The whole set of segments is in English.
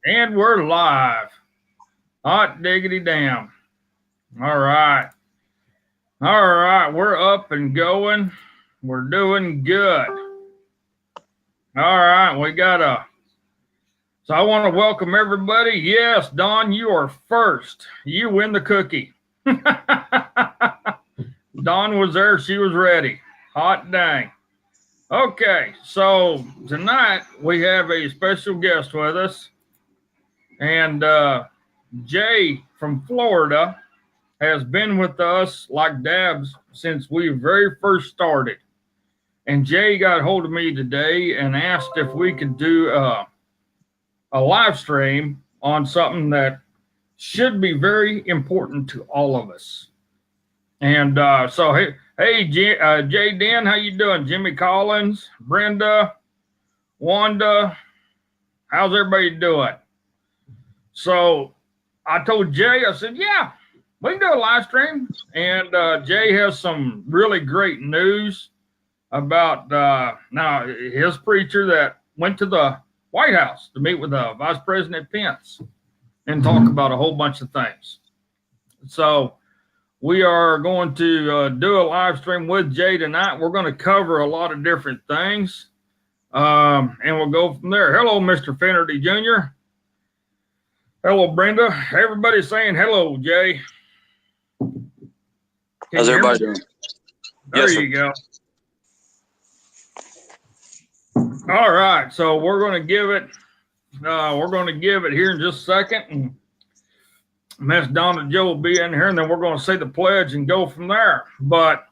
And we're live. Hot diggity damn. All right. All right. We're up and going. We're doing good. All right. So I want to welcome everybody. Yes, Dawn, you are first. You win the cookie. Dawn was there. She was ready. Hot dang. Okay. So tonight we have a special guest with us. And Jay from Florida has been with us like Dabs since we very first started. And Jay got hold of me today and asked if we could do a live stream on something that should be very important to all of us. And so, hey, Jay Dan, how you doing? Jimmy Collins, Brenda, Wanda, how's everybody doing? So I told Jay, I said, yeah, we can do a live stream. And Jay has some really great news about now his preacher that went to the White House to meet with Vice President Pence and talk about a whole bunch of things. So we are going to do a live stream with Jay tonight. We're going to cover a lot of different things, and we'll go from there. Hello, Mr. Finnerty Jr. Hello, Brenda. Everybody's saying hello, Jay. How's everybody doing? There you go. All right, so we're going to give it. Here in just a second, and Miss Donna Joe will be in here, and then we're going to say the pledge and go from there. But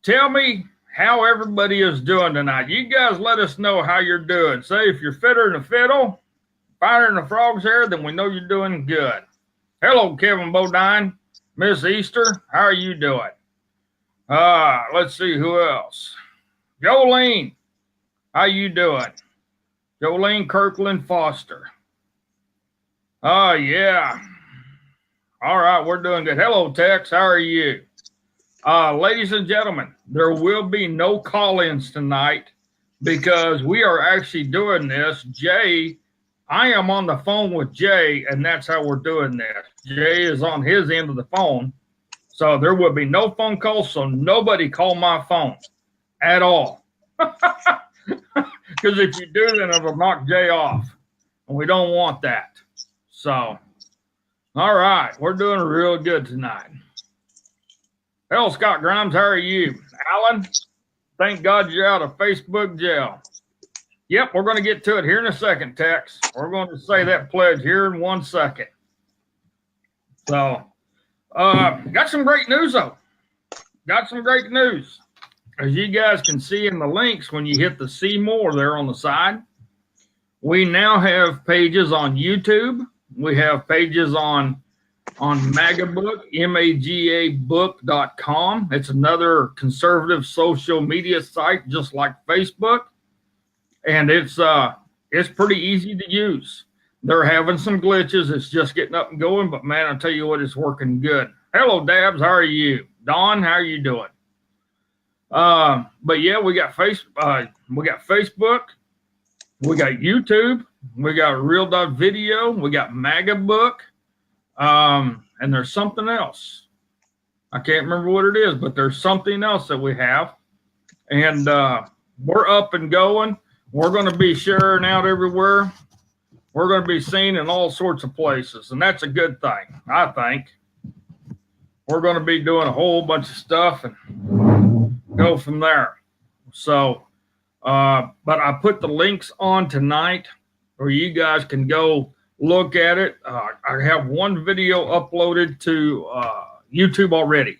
tell me how everybody is doing tonight. You guys let us know how you're doing. Say if you're fitter than a fiddle, finer than a frog's hair, then we know you're doing good. Hello, Kevin Bodine. Miss Easter, how are you doing? Let's see who else. Jolene, how you doing? Jolene Kirkland Foster. Oh, yeah. All right, we're doing good. Hello, Tex, how are you? Ladies and gentlemen, there will be no call-ins tonight because we are actually doing this. Jay, I am on the phone with Jay, and that's how we're doing this. Jay is on his end of the phone, so there will be no phone calls, so nobody call my phone at all. Because if you do, then it'll knock Jay off, and we don't want that. So, all right, we're doing real good tonight. Hello, Scott Grimes, how are you? Alan, thank God you're out of Facebook jail. Yep, we're going to get to it here in a second, Tex. We're going to say that pledge here in 1 second. So, got some great news, though. Got some great news. As you guys can see in the links, when you hit the see more there on the side, we now have pages on YouTube. We have pages on Magabook, magabook.com. It's another conservative social media site, just like Facebook. And it's pretty easy to use. They're having some glitches. It's just getting up and going, but man, I'll tell you what, it's working good. Hello, Dabs. How are you? Dawn, how are you doing? But yeah, we got Facebook, we got YouTube, we got Real.video, we got Magabook, and there's something else. I can't remember what it is, but there's something else that we have. And we're up and going. We're going to be sharing out everywhere. We're going to be seen in all sorts of places, and that's a good thing, I think. We're going to be doing a whole bunch of stuff and go from there. So, but I put the links on tonight where you guys can go look at it. I have one video uploaded to YouTube already,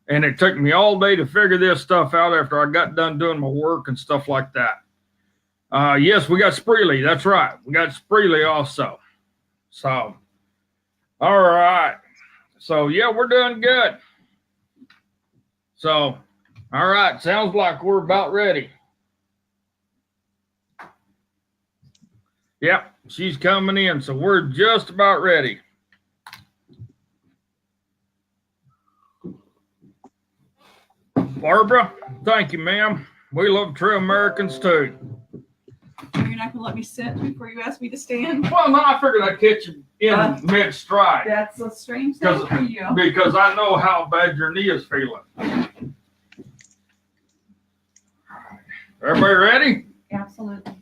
and it took me all day to figure this stuff out after I got done doing my work and stuff like that. Yes, we got Spreely. That's right. We got Spreely also. So, all right. So, yeah, we're doing good. So, all right. Sounds like we're about ready. Yep, she's coming in. So, we're just about ready. Barbara, thank you, ma'am. We love True Americans, too. You're not going to let me sit before you ask me to stand? Well, no, I figured I'd catch you in mid-stride. That's a strange thing for you. Because I know how bad your knee is feeling. Everybody ready? Absolutely.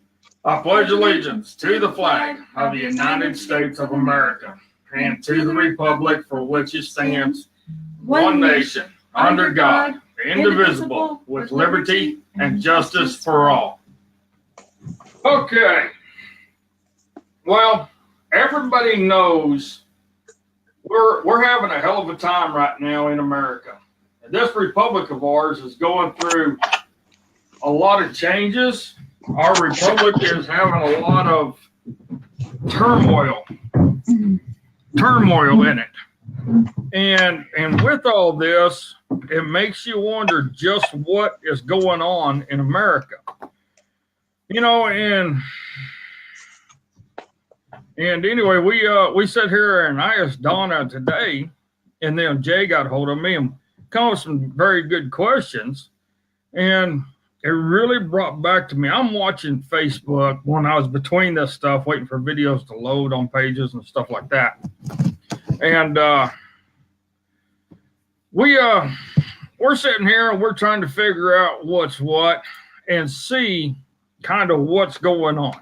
I pledge allegiance to the flag of the United States of America and to the republic for which it stands, one nation, under God, indivisible, with liberty and justice for all. Okay. Well, everybody knows we're having a hell of a time right now in America. This republic of ours is going through a lot of changes. Our republic is having a lot of turmoil in it. And with all this, it makes you wonder just what is going on in America. You know, and anyway, we sat here and I asked Donna today, and then Jay got hold of me and come up with some very good questions. And it really brought back to me. I'm watching Facebook when I was between this stuff, waiting for videos to load on pages and stuff like that. And we're sitting here and we're trying to figure out what's what and see kind of what's going on.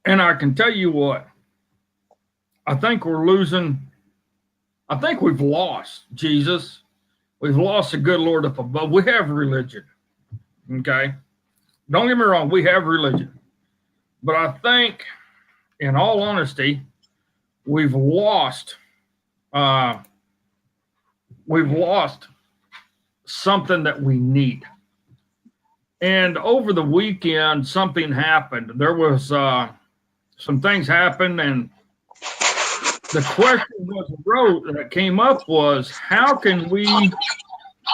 And I can tell you what, I think we're losing. I think we've lost Jesus. We've lost the good Lord up above. We have religion, okay? Don't get me wrong, we have religion. But I think, in all honesty, we've lost something that we need. And over the weekend, something happened. There was some things happened, and the question that came up was, how can we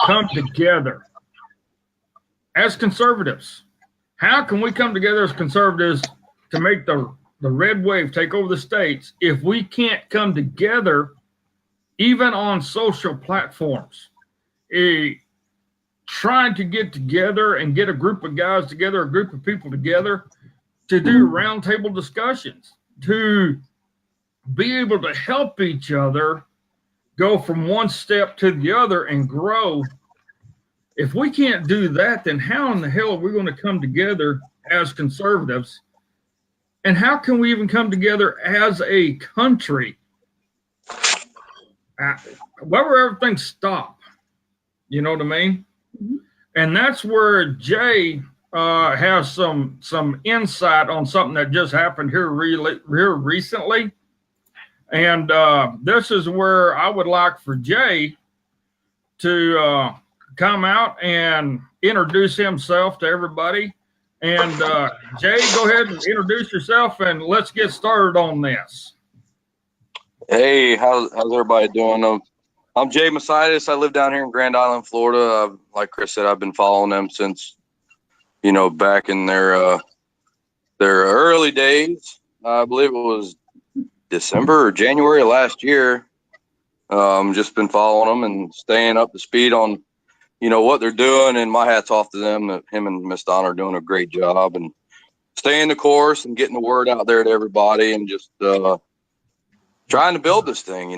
come together as conservatives? How can we come together as conservatives to make the red wave take over the states if we can't come together even on social platforms? Trying to get together and get a group of guys together, a group of people together to do roundtable discussions, to be able to help each other go from one step to the other and grow. If we can't do that, then how in the hell are we going to come together as conservatives? And how can we even come together as a country? Where will everything stop? You know what I mean? Mm-hmm. And that's where Jay has some insight on something that just happened here recently. And this is where I would like for Jay to come out and introduce himself to everybody. And Jay, go ahead and introduce yourself, and let's get started on this. Hey, how's everybody doing? I'm Jay Masitis. I live down here in Grand Island, Florida. Like Chris said, I've been following them since, back in their early days. I believe it was December or January of last year. Just been following them and staying up to speed on, what they're doing. And my hat's off to them. That him and Miss Donna are doing a great job and staying the course and getting the word out there to everybody and just trying to build this thing,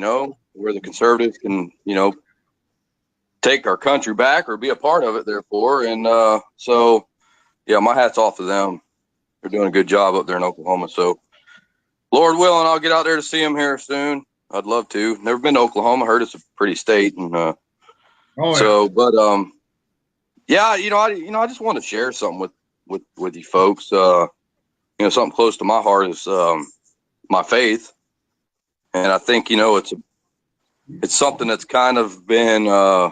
where the conservatives can, take our country back or be a part of it, therefore. And so, yeah, my hat's off to them. They're doing a good job up there in Oklahoma. So, Lord willing, I'll get out there to see them here soon. I'd love to. Never been to Oklahoma. Heard it's a pretty state. And so, but yeah, I just want to share something with you folks. Something close to my heart is my faith. And I think, it's something that's kind of been, I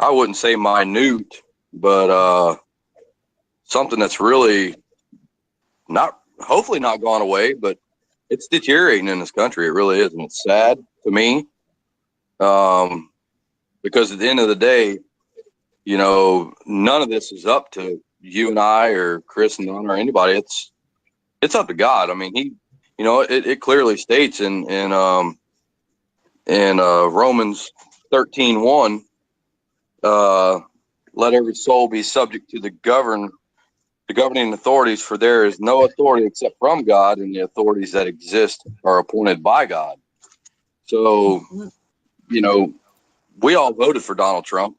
wouldn't say minute, but something that's really hopefully not gone away, but it's deteriorating in this country. It really is. And it's sad to me because at the end of the day, none of this is up to you and I or Chris and Don or anybody. It's up to God. I mean, it clearly states in Romans 13:1, let every soul be subject to the the governing authorities, for there is no authority except from God, and the authorities that exist are appointed by God. So, you know, we all voted for Donald Trump,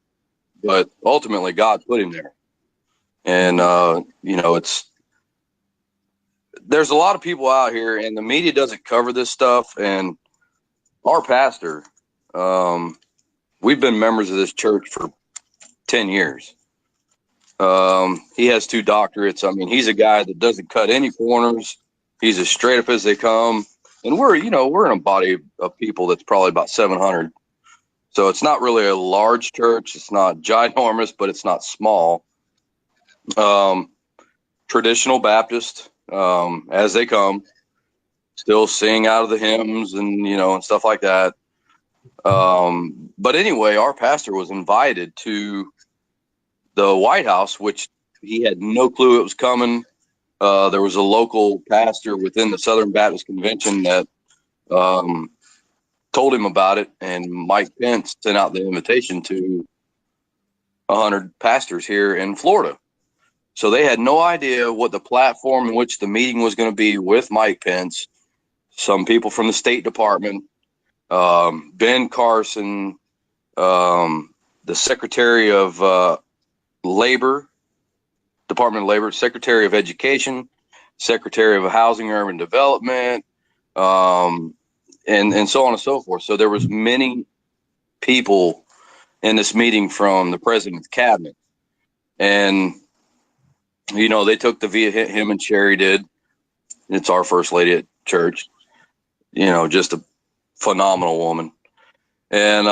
but ultimately God put him there. And, you know, there's a lot of people out here, and the media doesn't cover this stuff. And our pastor, we've been members of this church for 10 years. He has 2 doctorates. I mean, he's a guy that doesn't cut any corners. He's as straight up as they come. And we're in a body of people that's probably about 700. So it's not really a large church. It's not ginormous, but it's not small. Traditional Baptist, as they come, still sing out of the hymns and, you know, and stuff like that. But anyway, our pastor was invited to the White House, which he had no clue it was coming. There was a local pastor within the Southern Baptist Convention that told him about it, and Mike Pence sent out the invitation to 100 pastors here in Florida. So they had no idea what the platform in which the meeting was going to be with Mike Pence. Some people from the State Department, Ben Carson, the Secretary of Labor, Department of Labor, Secretary of Education, Secretary of Housing and Urban Development, and so on and so forth. So there was many people in this meeting from the president's cabinet. And, you know, they took him and Sherry did. It's our first lady at church, you know, just a phenomenal woman. And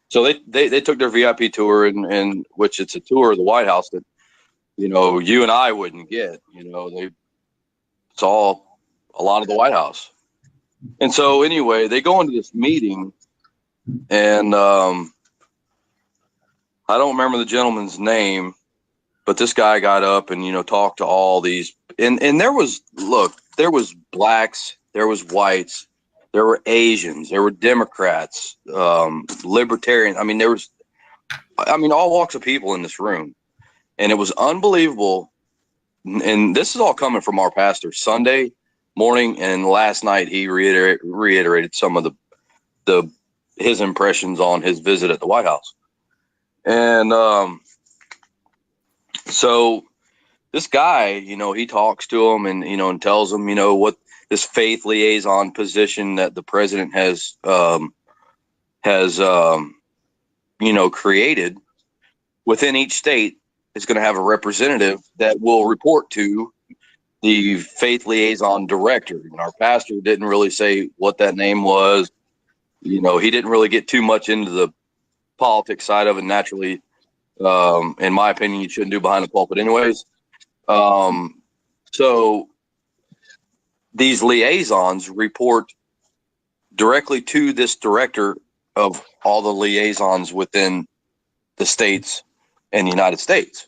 so they took their VIP tour, and which it's a tour of the White House that, you know, you and I wouldn't get. You know, they saw a lot of the White House. And so anyway, they go into this meeting, and I don't remember the gentleman's name, but this guy got up and, you know, talked to all these, and there was blacks, there was whites, there were Asians, there were Democrats, libertarians. I mean, all walks of people in this room. And it was unbelievable. And this is all coming from our pastor Sunday morning, and last night he reiterated some of his impressions on his visit at the White House. And so this guy, you know, he talks to him and, you know, and tells him, you know, what this faith liaison position that the president has you know, created within each state is going to have a representative that will report to the faith liaison director. And our pastor didn't really say what that name was. You know, he didn't really get too much into the politics side of it. Naturally, in my opinion, you shouldn't do behind the pulpit anyways. So these liaisons report directly to this director of all the liaisons within the states and the United States.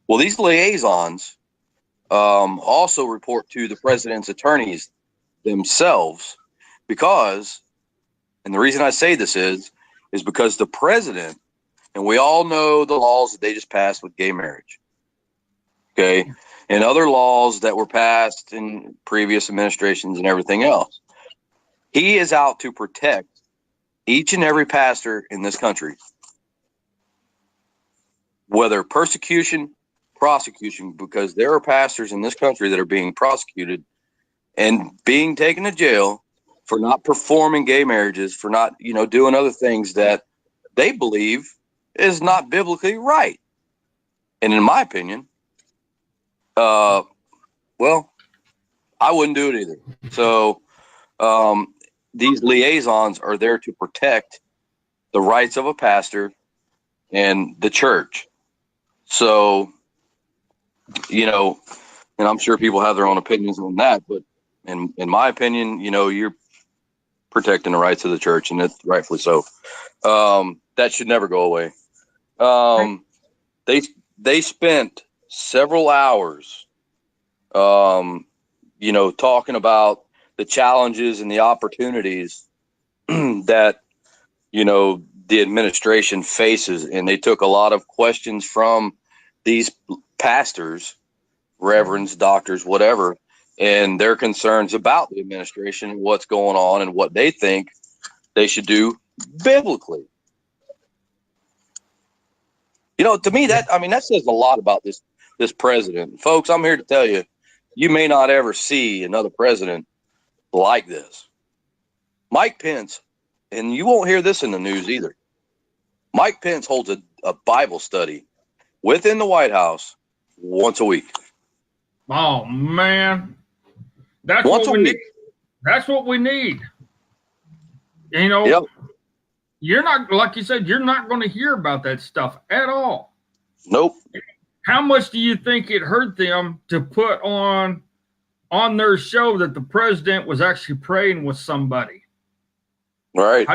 Well, these liaisons also report to the president's attorneys themselves, because, and the reason I say this is because the president, and we all know the laws that they just passed with gay marriage, okay, and other laws that were passed in previous administrations and everything else. He is out to protect each and every pastor in this country, whether persecution, prosecution, because there are pastors in this country that are being prosecuted and being taken to jail for not performing gay marriages, for not, you know, doing other things that they believe is not biblically right. And in my opinion, well, I wouldn't do it either. So these liaisons are there to protect the rights of a pastor and the church. So, you know, and I'm sure people have their own opinions on that, but in my opinion, you know, you're protecting the rights of the church, and it's rightfully so. That should never go away. They spent several hours, you know, talking about the challenges and the opportunities that, you know, the administration faces. And they took a lot of questions from these pastors, reverends, doctors, whatever, and their concerns about the administration, what's going on, and what they think they should do biblically. You know, to me, that says a lot about this president. Folks, I'm here to tell you, you may not ever see another president like this. Mike Pence, and you won't hear this in the news either. Mike Pence holds a Bible study within the White House once a week. Oh man, that's Once what we a need. week. That's what we need. You know, Yep. you're not, like you said, you're not going to hear about that stuff at all. Nope. How much do you think it hurt them to put on their show that the president was actually praying with somebody? Right.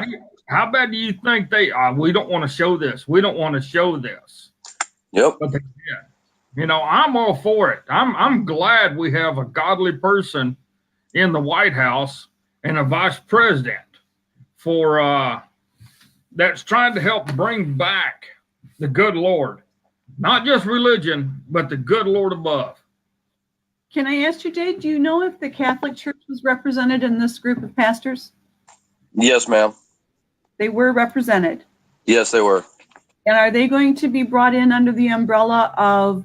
How bad do you think we don't want to show this? We don't want to show this. Yep. But they did. You know, I'm all for it. I'm glad we have a godly person in the White House and a vice president for that's trying to help bring back the good Lord, not just religion, but the good Lord above. Can I ask you, Jay, do you know if the Catholic Church was represented in this group of pastors? Yes, ma'am. They were represented. Yes, they were. And are they going to be brought in under the umbrella of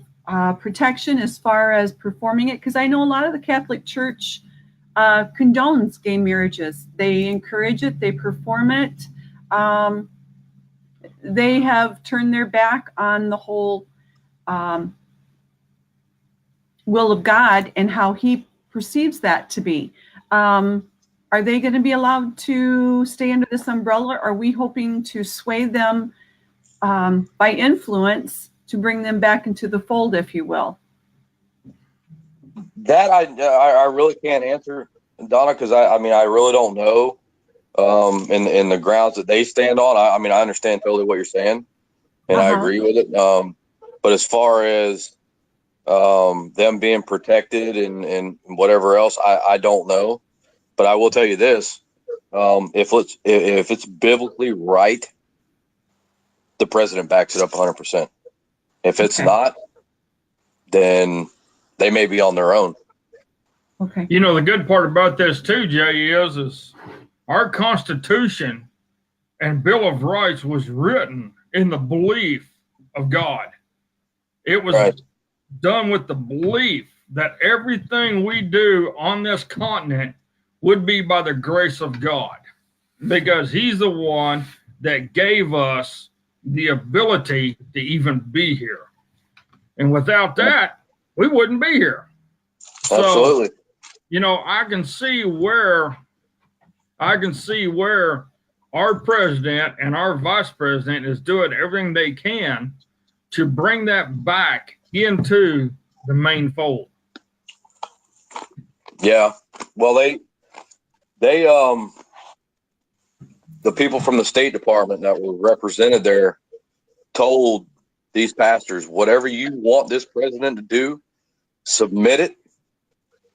protection as far as performing it? Because I know a lot of the Catholic Church condones gay marriages. They encourage it. They perform it. They have turned their back on the whole will of God and how he perceives that to be. Are they going to be allowed to stay under this umbrella? Or are we hoping to sway them by influence to bring them back into the fold, if you will? That I really can't answer, Donna, because I really don't know in the grounds that they stand on. I understand totally what you're saying, and I agree with it. But as far as them being protected and whatever else, I don't know. But I will tell you this: if it's biblically right, the president backs it up 100%. If it's not, then they may be on their own. Okay. You know, the good part about this too, Jay, is our Constitution and Bill of Rights was written in the belief of God. It was done with the belief that everything we do on this continent would be by the grace of God, because he's the one that gave us the ability to even be here. And without that, we wouldn't be here. Absolutely. So, you know, I can see where our president and our vice president is doing everything they can to bring that back into the main fold. Yeah. Well, they the people from the State Department that were represented there told these pastors, whatever you want this president to do, submit it.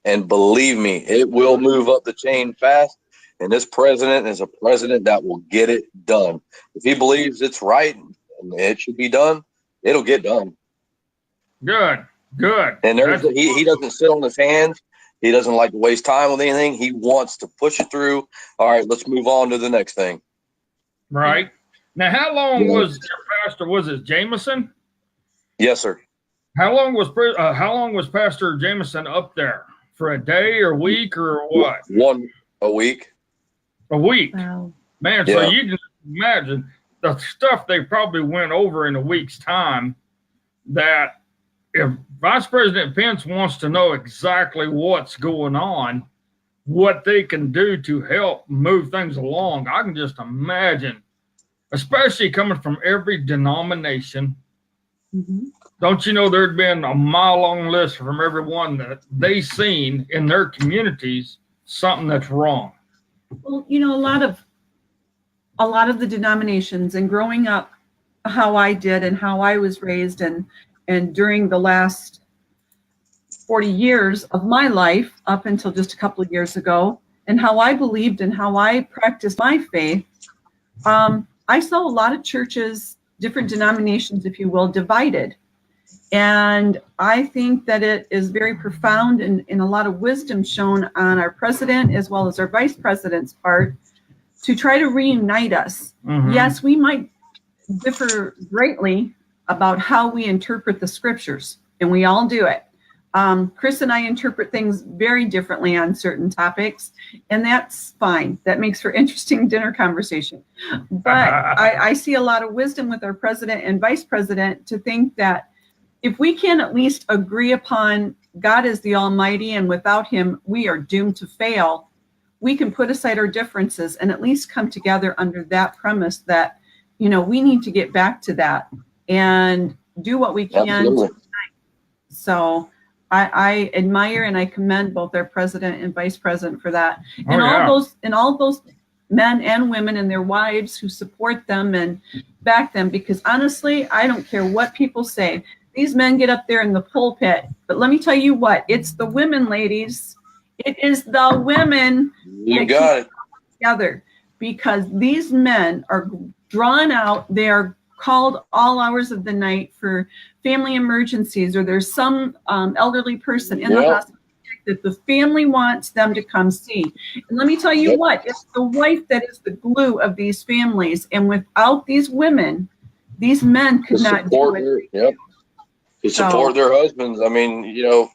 And believe me, it will move up the chain fast. And this president is a president that will get it done. If he believes it's right and it should be done, it'll get done. Good. And he doesn't sit on his hands. He doesn't like to waste time with anything. He wants to push it through. All right, let's move on to the next thing. Right. Now, how long was your pastor? Was it Jameson? Yes, sir. How long was Pastor Jameson up there? For a day or week or what? A week. A week. Wow. Man, so you can imagine the stuff they probably went over in a week's time, that if Vice President Pence wants to know exactly what's going on, what they can do to help move things along, I can just imagine, especially coming from every denomination. Mm-hmm. Don't you know there'd been a mile-long list from everyone that they seen in their communities something that's wrong? Well, you know, a lot of the denominations, and growing up how I did and how I was raised, and during the last 40 years of my life up until just a couple of years ago, and how I believed and how I practiced my faith, I saw a lot of churches, different denominations, if you will, divided. And I think that it is very profound and a lot of wisdom shown on our president as well as our vice president's part to try to reunite us. Mhm. Yes, we might differ greatly about how we interpret the scriptures, and we all do it. Chris and I interpret things very differently on certain topics, and that's fine. That makes for interesting dinner conversation. But I see a lot of wisdom with our president and vice president to think that if we can at least agree upon God is the Almighty, and without him, we are doomed to fail, we can put aside our differences and at least come together under that premise that, you know, we need to get back to that and do what we can. Absolutely. So I admire and I commend both our president and vice president for that. And all those men and women and their wives who support them and back them, because honestly, I don't care what people say. These men get up there in the pulpit, but let me tell you what, it's the women, ladies. It is the women You got it. together, because these men are drawn out. They are called all hours of the night for family emergencies, or there's some elderly person in the hospital that the family wants them to come see. And let me tell you what, it's the wife that is the glue of these families. And without these women, these men could not do it. To support their husbands. I mean, you know,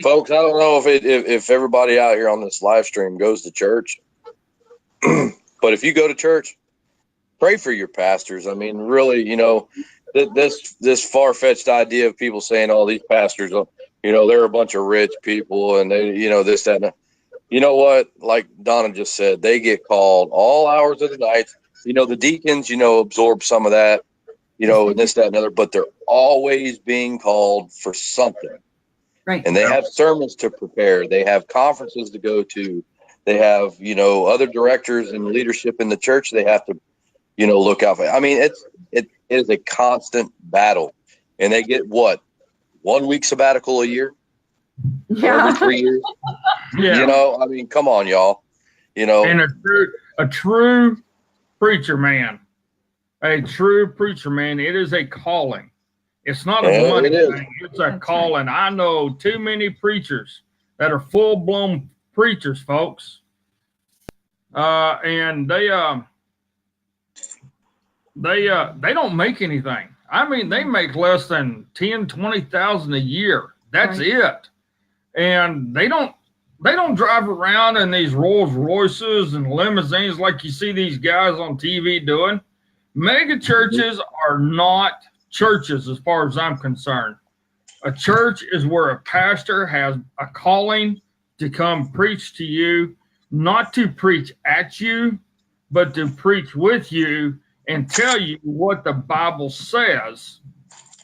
folks, I don't know if everybody out here on this live stream goes to church, but if you go to church, pray for your pastors. I mean, really, you know, this far-fetched idea of people saying, "Oh, these pastors, you know, they're a bunch of rich people and they, you know, this, that, and you know what? Like Donna just said, they get called all hours of the night. You know, the deacons, you know, absorb some of that, you know, and this, that, and other, but they're always being called for something. Right. And they have sermons to prepare. They have conferences to go to. They have, you know, other directors and leadership in the church they have to, you know, look out for. I mean, it is a constant battle. And they get what? 1 week sabbatical a year? Yeah. Every 3 years? Yeah. You know, I mean, come on, y'all. You know. And a true preacher man. A true preacher man, it is a calling. It's not a money thing. It's a calling. I know too many preachers that are full-blown preachers, folks. And they don't make anything. I mean, they make less than 10,000-20,000 a year. That's it. And they don't drive around in these Rolls Royces and limousines like you see these guys on TV doing. Mega churches are not churches as far as I'm concerned. A church is where a pastor has a calling to come preach to you, not to preach at you, but to preach with you and tell you what the Bible says.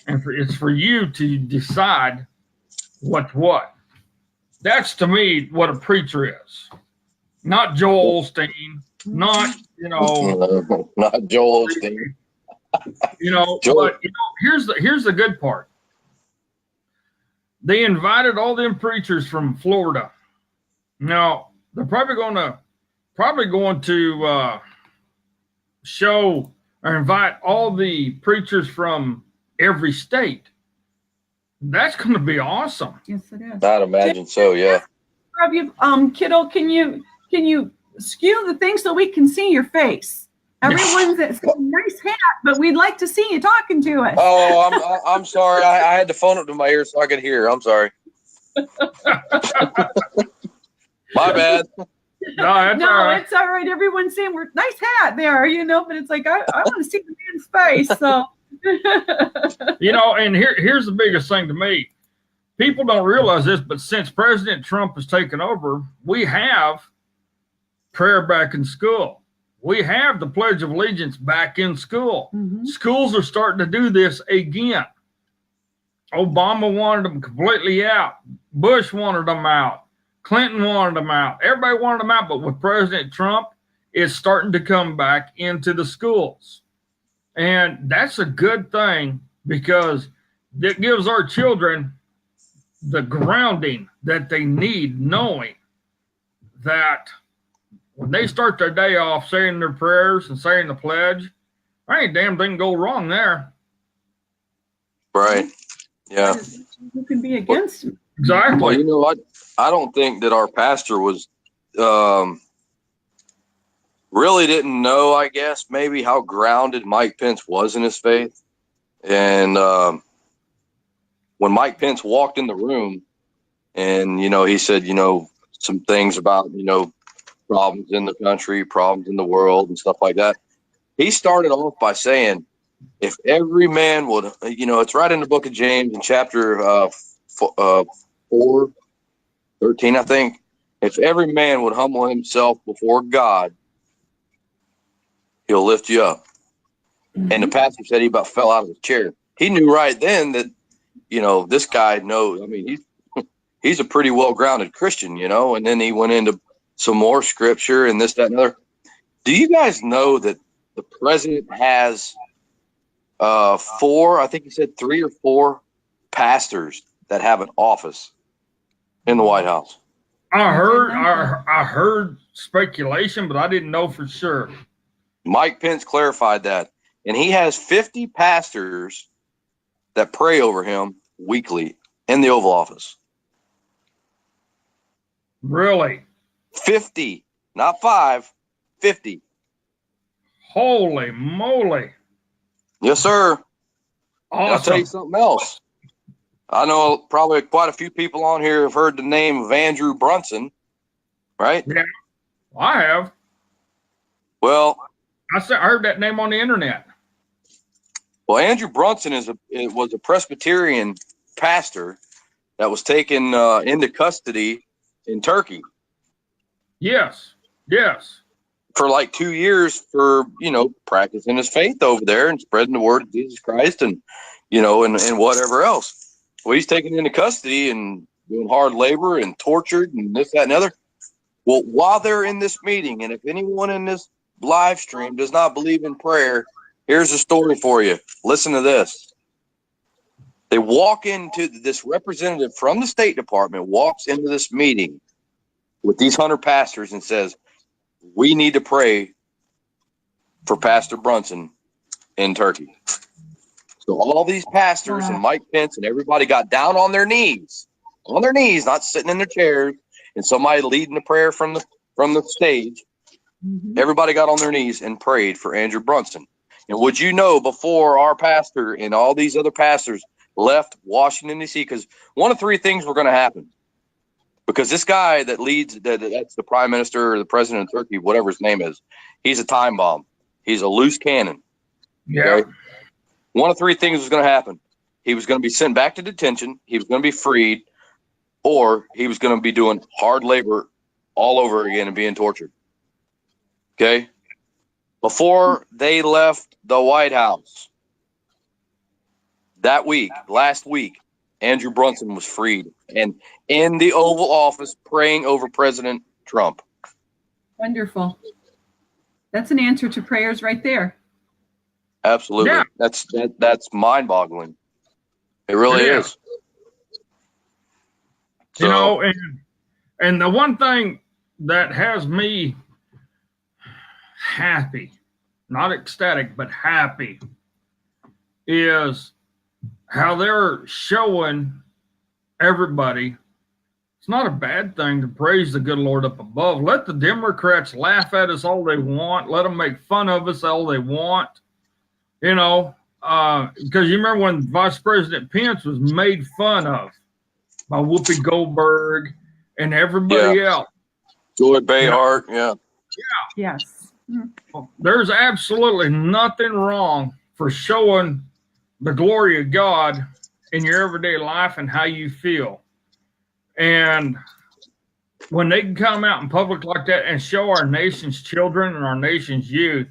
And it's for you to decide what's what. That's to me what a preacher is. Not Joel Osteen, not, you know, not Joel Osteen. You know, but you know, here's the good part. They invited all them preachers from Florida. Now they're probably going to show or invite all the preachers from every state. That's going to be awesome. Yes, it is. I'd imagine so. Yeah. Kiddo, can you skew the thing so we can see your face? Everyone's a nice hat, but we'd like to see you talking to us. Oh, I'm sorry. I had the phone up to my ear so I could hear. I'm sorry. My bad. No, it's all right. Everyone's saying we're nice hat there, you know, but it's like I want to see the man's face. So you know, and here's the biggest thing to me. People don't realize this, but since President Trump has taken over, we have prayer back in school. We have the Pledge of Allegiance back in school. Mm-hmm. Schools are starting to do this again. Obama wanted them completely out. Bush wanted them out. Clinton wanted them out. Everybody wanted them out, but with President Trump, it's starting to come back into the schools. And that's a good thing because it gives our children the grounding that they need, knowing that when they start their day off saying their prayers and saying the pledge, there ain't a damn thing go wrong there. Right. Yeah. Who can be against me? Exactly. Well, you know, I don't think that our pastor was really didn't know, I guess, maybe how grounded Mike Pence was in his faith. And when Mike Pence walked in the room and, you know, he said, you know, some things about, you know, problems in the country, problems in the world and stuff like that. He started off by saying, if every man would, you know, it's right in the book of James in chapter 4:13, I think. If every man would humble himself before God, he'll lift you up. Mm-hmm. And the pastor said he about fell out of his chair. He knew right then that, you know, this guy knows. I mean, he's a pretty well-grounded Christian, you know. And then he went into some more scripture and this, that, and other. Do you guys know that the president has 4, I think he said 3 or 4 pastors that have an office in the White House? I heard speculation, but I didn't know for sure. Mike Pence clarified that. And he has 50 pastors that pray over him weekly in the Oval Office. Really? 50, not 5, 50. Holy moly. Yes, sir. Awesome. I'll tell you something else. I know probably quite a few people on here have heard the name of Andrew Brunson, right? Yeah, I have. Well, I heard that name on the internet. Well, Andrew Brunson was a Presbyterian pastor that was taken into custody in Turkey. Yes. For like 2 years for, you know, practicing his faith over there and spreading the word of Jesus Christ and, you know, and whatever else. Well, he's taken into custody and doing hard labor and tortured and this, that, and the other. Well, while they're in this meeting, and if anyone in this live stream does not believe in prayer, here's a story for you. Listen to this. They walk into this representative from the State Department, walks into this meeting with these 100 pastors and says, we need to pray for Pastor Brunson in Turkey. So all these pastors and Mike Pence and everybody got down on their knees, not sitting in their chairs, and somebody leading the prayer from the stage. Mm-hmm. Everybody got on their knees and prayed for Andrew Brunson. And would you know, before our pastor and all these other pastors left Washington, D.C., because one of 3 things were going to happen. Because this guy that leads, that's the prime minister or the president of Turkey, whatever his name is, he's a time bomb. He's a loose cannon. Yeah. Okay? One of 3 things was going to happen. He was going to be sent back to detention. He was going to be freed. Or he was going to be doing hard labor all over again and being tortured. Okay? Before they left the White House, last week, Andrew Brunson was freed and in the Oval Office praying over President Trump. Wonderful. That's an answer to prayers right there. Absolutely. Yeah. That's mind-boggling. It really is. So, you know, and the one thing that has me happy, not ecstatic, but happy, is how they're showing everybody it's not a bad thing to praise the good Lord up above. Let the Democrats laugh at us all they want. Let them make fun of us all they want. You know, because you remember when Vice President Pence was made fun of by Whoopi Goldberg and everybody else. Joy Behar, yeah. Yes. Well, there's absolutely nothing wrong for showing the glory of God in your everyday life and how you feel. And when they can come out in public like that and show our nation's children and our nation's youth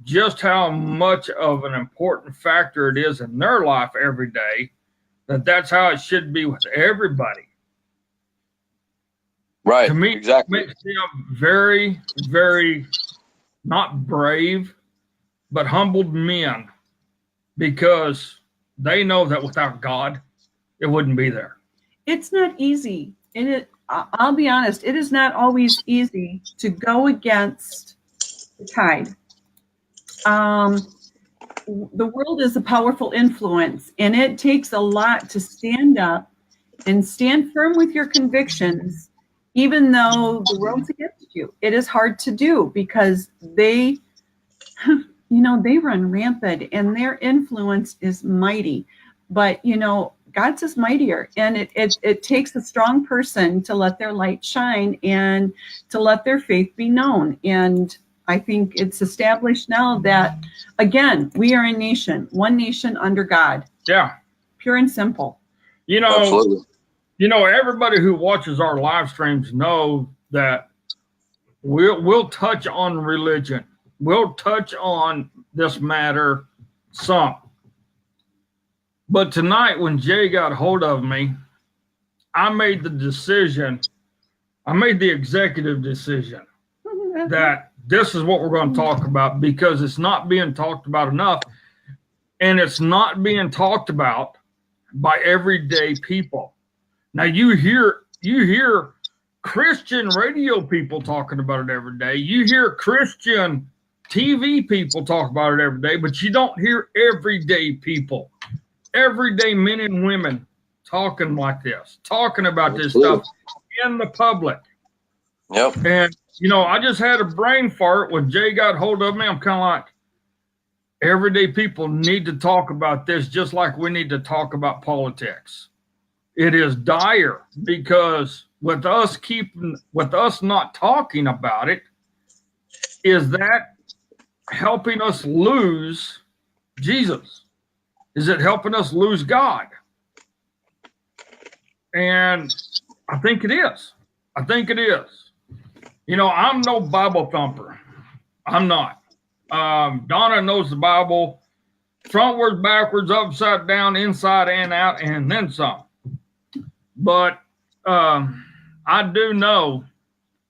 just how much of an important factor it is in their life every day, that's how it should be with everybody. Right. To me, exactly. It makes them very, very not brave, but humbled men, because they know that without God, it wouldn't be there. It's not easy. And I'll be honest, it is not always easy to go against the tide. the world is a powerful influence, and it takes a lot to stand up and stand firm with your convictions, even though the world's against you. It is hard to do because they, they run rampant and their influence is mighty. But, God's is mightier, and it takes a strong person to let their light shine and to let their faith be known. And I think it's established now that, again, we are a nation, one nation under God. Yeah. Pure and simple. Absolutely. Everybody who watches our live streams know that we'll touch on religion. We'll touch on this matter some. But tonight, when Jay got hold of me, I made the executive decision that this is what we're going to talk about, because it's not being talked about enough, and it's not being talked about by everyday people. Now you hear Christian radio people talking about it every day. You hear Christian TV people talk about it every day, but you don't hear everyday people, everyday men and women talking like this, talking about this stuff in the public. Yep. And, I just had a brain fart when Jay got hold of me. I'm kind of like, everyday people need to talk about this just like we need to talk about politics. It is dire, because with us not talking about it, is that helping us lose Jesus? Is it helping us lose God? And I think it is. I'm no Bible thumper. I'm not. Donna knows the Bible frontwards, backwards, upside down, inside and out, and then some. But I do know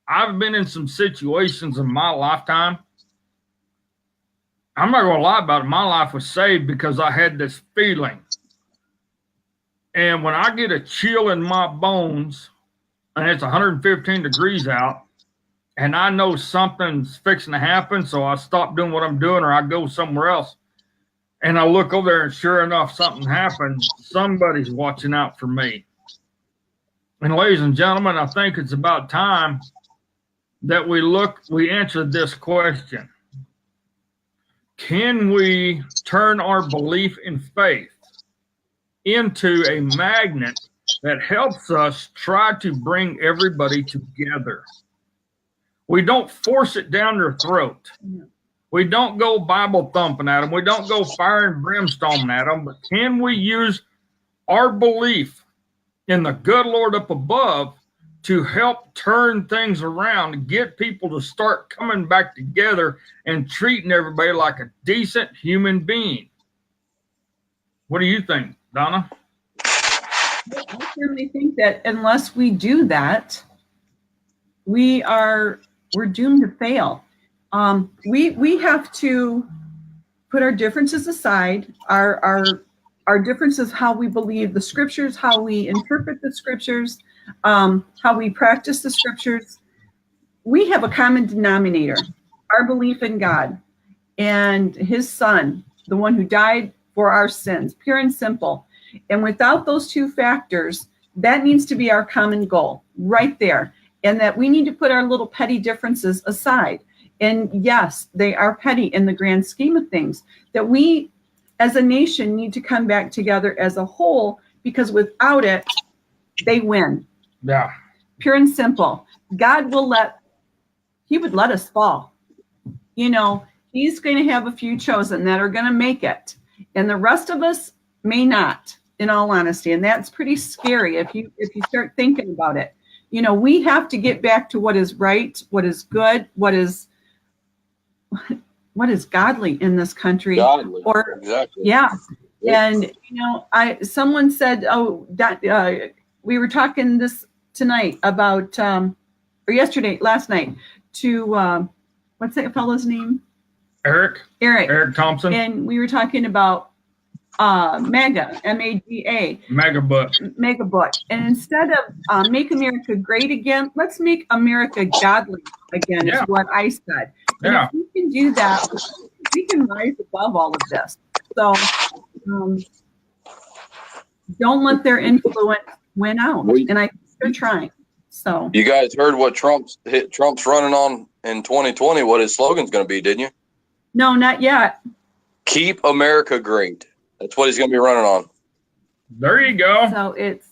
I've been in some situations in my lifetime. I'm not going to lie about it. My life was saved because I had this feeling. And when I get a chill in my bones and it's 115 degrees out and I know something's fixing to happen, so I stop doing what I'm doing or I go somewhere else, and I look over there and sure enough, something happens. Somebody's watching out for me. And ladies and gentlemen, I think it's about time that we answer this question. Can we turn our belief in faith into a magnet that helps us try to bring everybody together? We don't force it down their throat. We don't go Bible thumping at them. We don't go fire and brimstone at them. But can we use our belief in the good Lord up above to help turn things around and get people to start coming back together and treating everybody like a decent human being? What do you think, Donna? I certainly think that unless we do that, we're doomed to fail. We have to put our differences aside, our differences, how we believe the scriptures, how we interpret the scriptures, how we practice the scriptures. We have a common denominator, our belief in God and his son, the one who died for our sins, pure and simple. And without those two factors, that needs to be our common goal right there. And that we need to put our little petty differences aside. And yes, they are petty in the grand scheme of things, that we as a nation need to come back together as a whole, because without it, they win. Yeah. Pure and simple. God he would let us fall. He's going to have a few chosen that are going to make it. And the rest of us may not, in all honesty. And that's pretty scary if you start thinking about it. We have to get back to what is right, what is good, what is godly in this country. Godly. Exactly. Yeah. And someone said, we were talking this tonight about last night to what's that fellow's name? Eric Thompson. And we were talking about MAGA, M-A-G-A. Megabutt. And instead of make America great again, let's make America godly again, is what I said. And if we can do that, we can rise above all of this. So don't let their influence win out. And I think they're trying. So you guys heard what Trump's running on in 2020, what his slogan's going to be, didn't you? No, not yet. Keep America great. That's what he's going to be running on. There you go. So it's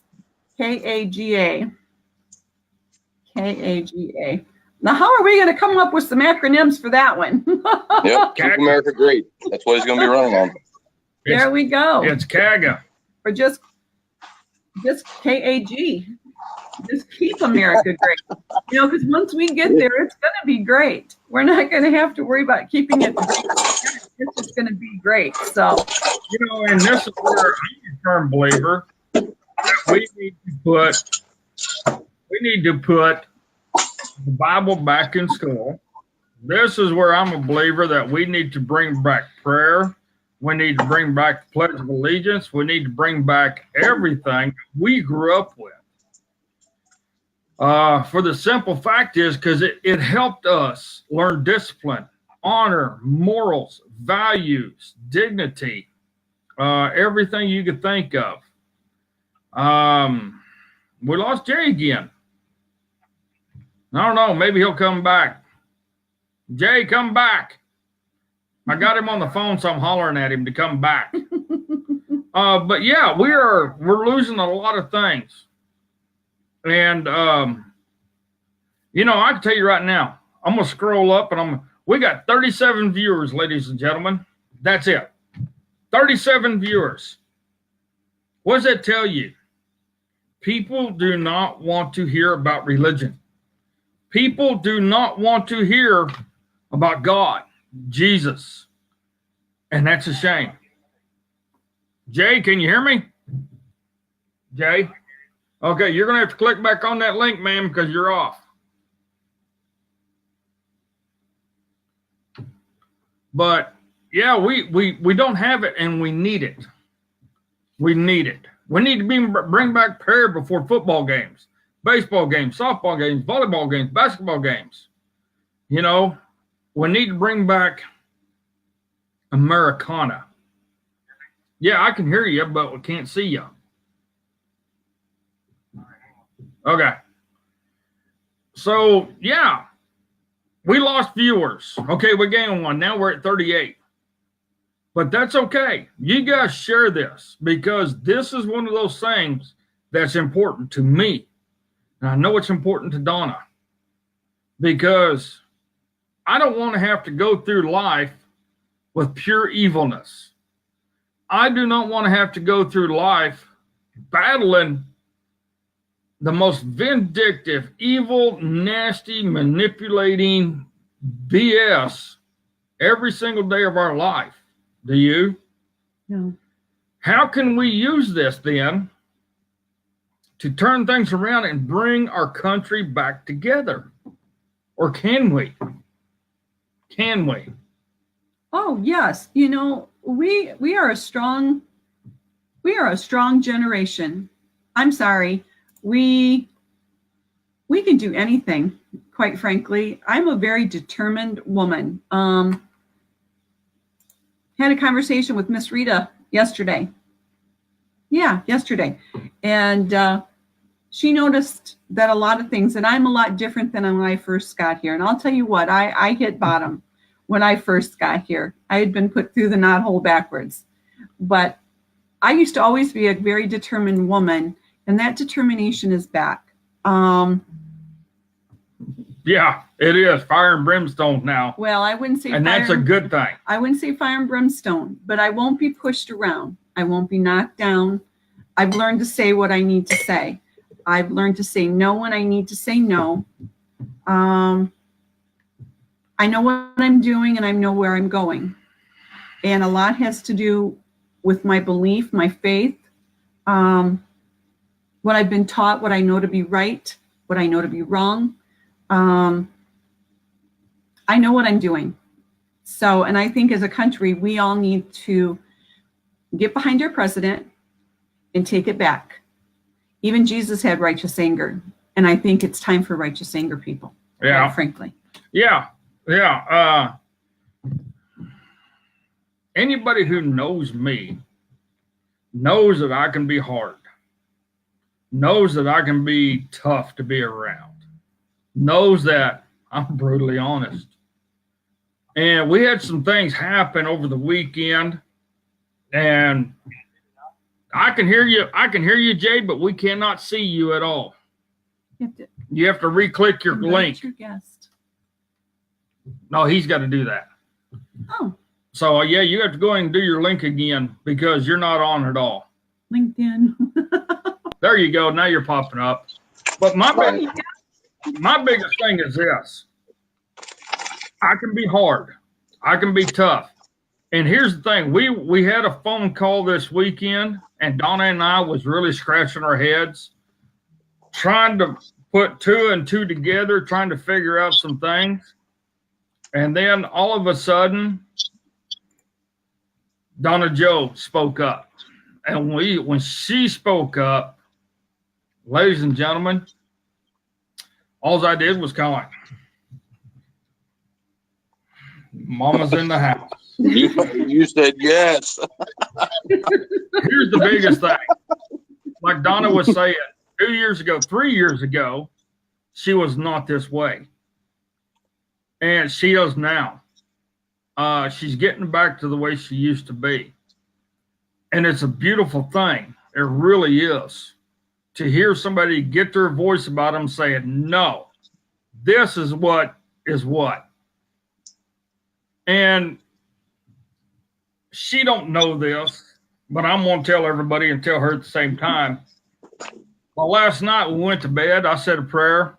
KAGA. KAGA. Now, how are we going to come up with some acronyms for that one? Yep, keep America great. That's what he's going to be running on. There we go. It's KAGA. Or just KAG. Just keep America great. You know, because once we get there, it's going to be great. We're not going to have to worry about keeping it. It's just going to be great. So, you know, and this is where I'm a firm believer that we need to put the Bible back in school. This is where I'm a believer that we need to bring back prayer. We need to bring back the Pledge of Allegiance. We need to bring back everything we grew up with. For the simple fact is because it helped us learn discipline, honor, morals, values, dignity, everything you could think of. We lost Jay again. I don't know. Maybe he'll come back. Jay, come back. I got him on the phone, so I'm hollering at him to come back. But yeah, we're losing a lot of things. And, you know, I can tell you right now, I'm going to scroll up and we got 37 viewers, ladies and gentlemen. That's it. 37 viewers. What does that tell you? People do not want to hear about religion. People do not want to hear about God, Jesus. And that's a shame. Jay, can you hear me? Jay? Okay, you're going to have to click back on that link, ma'am, because you're off. But, yeah, we don't have it, and we need it. We need it. We need to bring back prayer before football games, baseball games, softball games, volleyball games, basketball games. You know, we need to bring back Americana. Yeah, I can hear you, but we can't see you. Okay. So, yeah, we lost viewers. Okay, we gained one. Now we're at 38. But that's okay. You guys share this because this is one of those things that's important to me. And I know it's important to Donna because I don't want to have to go through life with pure evilness. I do not want to have to go through life battling the most vindictive, evil, nasty, manipulating BS every single day of our life. Do you? No. How can we use this then to turn things around and bring our country back together? Or can we? Can we? Oh, yes. You know, we are a strong generation. I'm sorry. We can do anything, quite frankly. I'm a very determined woman. Had a conversation with Miss Rita yesterday. Yeah, yesterday. And she noticed that a lot of things, and I'm a lot different than when I first got here. And I'll tell you what, I hit bottom when I first got here. I had been put through the knothole backwards. But I used to always be a very determined woman, and that determination is back. Yeah, it is fire and brimstone now. Well, I wouldn't say and that's a good thing. I wouldn't say fire and brimstone, but I won't be pushed around. I won't be knocked down. I've learned to say what I need to say. I've learned to say no when I need to say no. I know what I'm doing and I know where I'm going. And a lot has to do with my belief, my faith, what I've been taught, what I know to be right, what I know to be wrong. I know what I'm doing. So, and I think as a country, we all need to get behind our president and take it back. Even Jesus had righteous anger. And I think it's time for righteous anger, people. Yeah. Quite frankly. Yeah. Yeah. anybody who knows me knows that I can be hard, knows that I can be tough to be around, knows that I'm brutally honest. And we had some things happen over the weekend, and I can hear you, Jay, but we cannot see you at all. You have to re-click your link. Your guest. No, he's got to do that. Oh. So yeah, you have to go and do your link again because you're not on at all. LinkedIn. There you go. Now you're popping up. But my biggest thing is this. I can be hard. I can be tough. And here's the thing. We had a phone call this weekend, and Donna and I was really scratching our heads, trying to put two and two together, trying to figure out some things. And then all of a sudden, Donna Joe spoke up. And when she spoke up, ladies and gentlemen, all I did was kind of like, Mama's in the house. You said yes. Here's the biggest thing. Like Donna was saying, 2 years ago, 3 years ago, she was not this way. And she is now. She's getting back to the way she used to be. And it's a beautiful thing. It really is. To hear somebody get their voice about them saying, no, this is what is what. And she don't know this, but I'm going to tell everybody and tell her at the same time. Well, last night we went to bed. I said a prayer.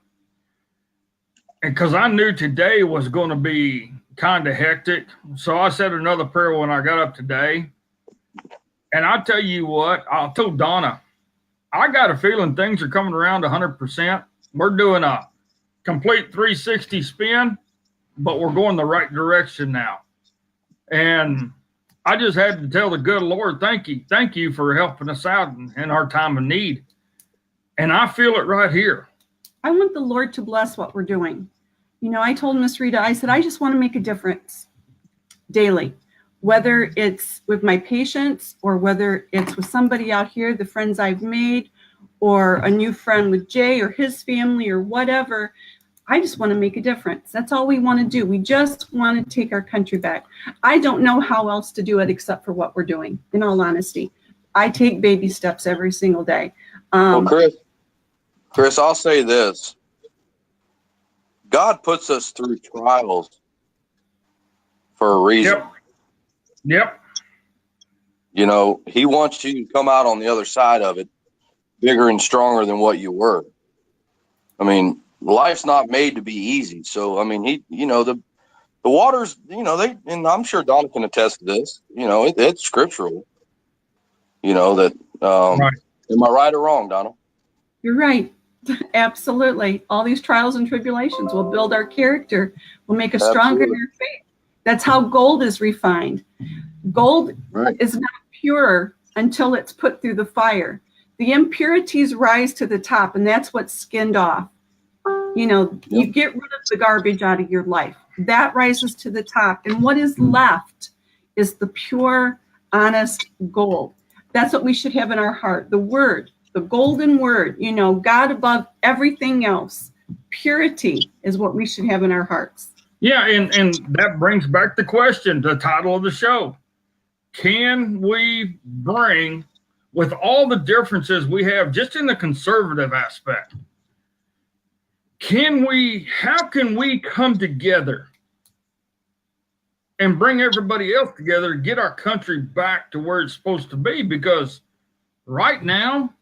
And because I knew today was going to be kind of hectic. So I said another prayer when I got up today. And I tell you what, I told Donna, I got a feeling things are coming around 100%. We're doing a complete 360 spin, but we're going the right direction now. And I just had to tell the good Lord, thank you for helping us out in our time of need. And I feel it right here. I want the Lord to bless what we're doing. You know, I told Miss Rita, I said, I just want to make a difference daily, whether it's with my patients or whether it's with somebody out here, the friends I've made, or a new friend with Jay or his family or whatever. I just want to make a difference. That's all we want to do. We just want to take our country back. I don't know how else to do it except for what we're doing, in all honesty. I take baby steps every single day. Well, Chris, I'll say this. God puts us through trials for a reason. Yep. You know, he wants you to come out on the other side of it bigger and stronger than what you were. I mean, life's not made to be easy. So, I mean, the waters, and I'm sure Donna can attest to this, it's scriptural, that, Right. Am I right or wrong, Donna? You're right. Absolutely. All these trials and tribulations will build our character, will make us stronger in our faith. That's how gold is refined. Gold is not pure until it's put through the fire. The impurities rise to the top, and that's what's skinned off. You get rid of the garbage out of your life. That rises to the top. And what is left is the pure, honest gold. That's what we should have in our heart. The word, the golden word, God above everything else. Purity is what we should have in our hearts. Yeah, and that brings back the question, the title of the show. Can we bring, with all the differences we have just in the conservative aspect, how can we come together and bring everybody else together, get our country back to where it's supposed to be? Because right now,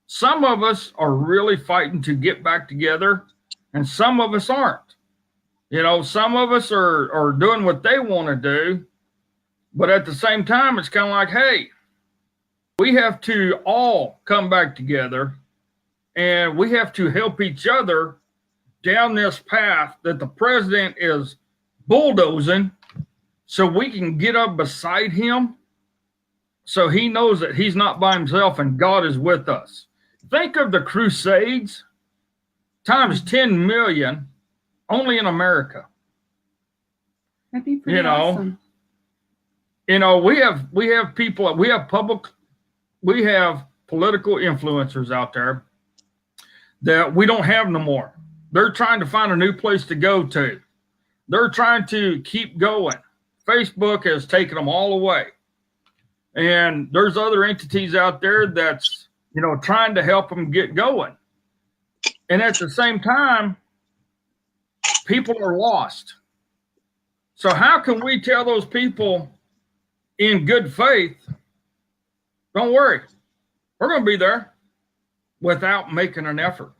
some of us are really fighting to get back together, and some of us aren't. Some of us are doing what they want to do, but at the same time, it's kind of like, hey, we have to all come back together, and we have to help each other down this path that the president is bulldozing, so we can get up beside him so he knows that he's not by himself and God is with us. Think of the Crusades times 10 million only in America. That'd be pretty awesome. You know, we have people, we have political influencers out there that we don't have no more. They're trying to find a new place to go to. They're trying to keep going. Facebook has taken them all away. And there's other entities out there that's, you know, trying to help them get going. And at the same time, people are lost. So how can we tell those people in good faith, don't worry, we're going to be there, without making an effort?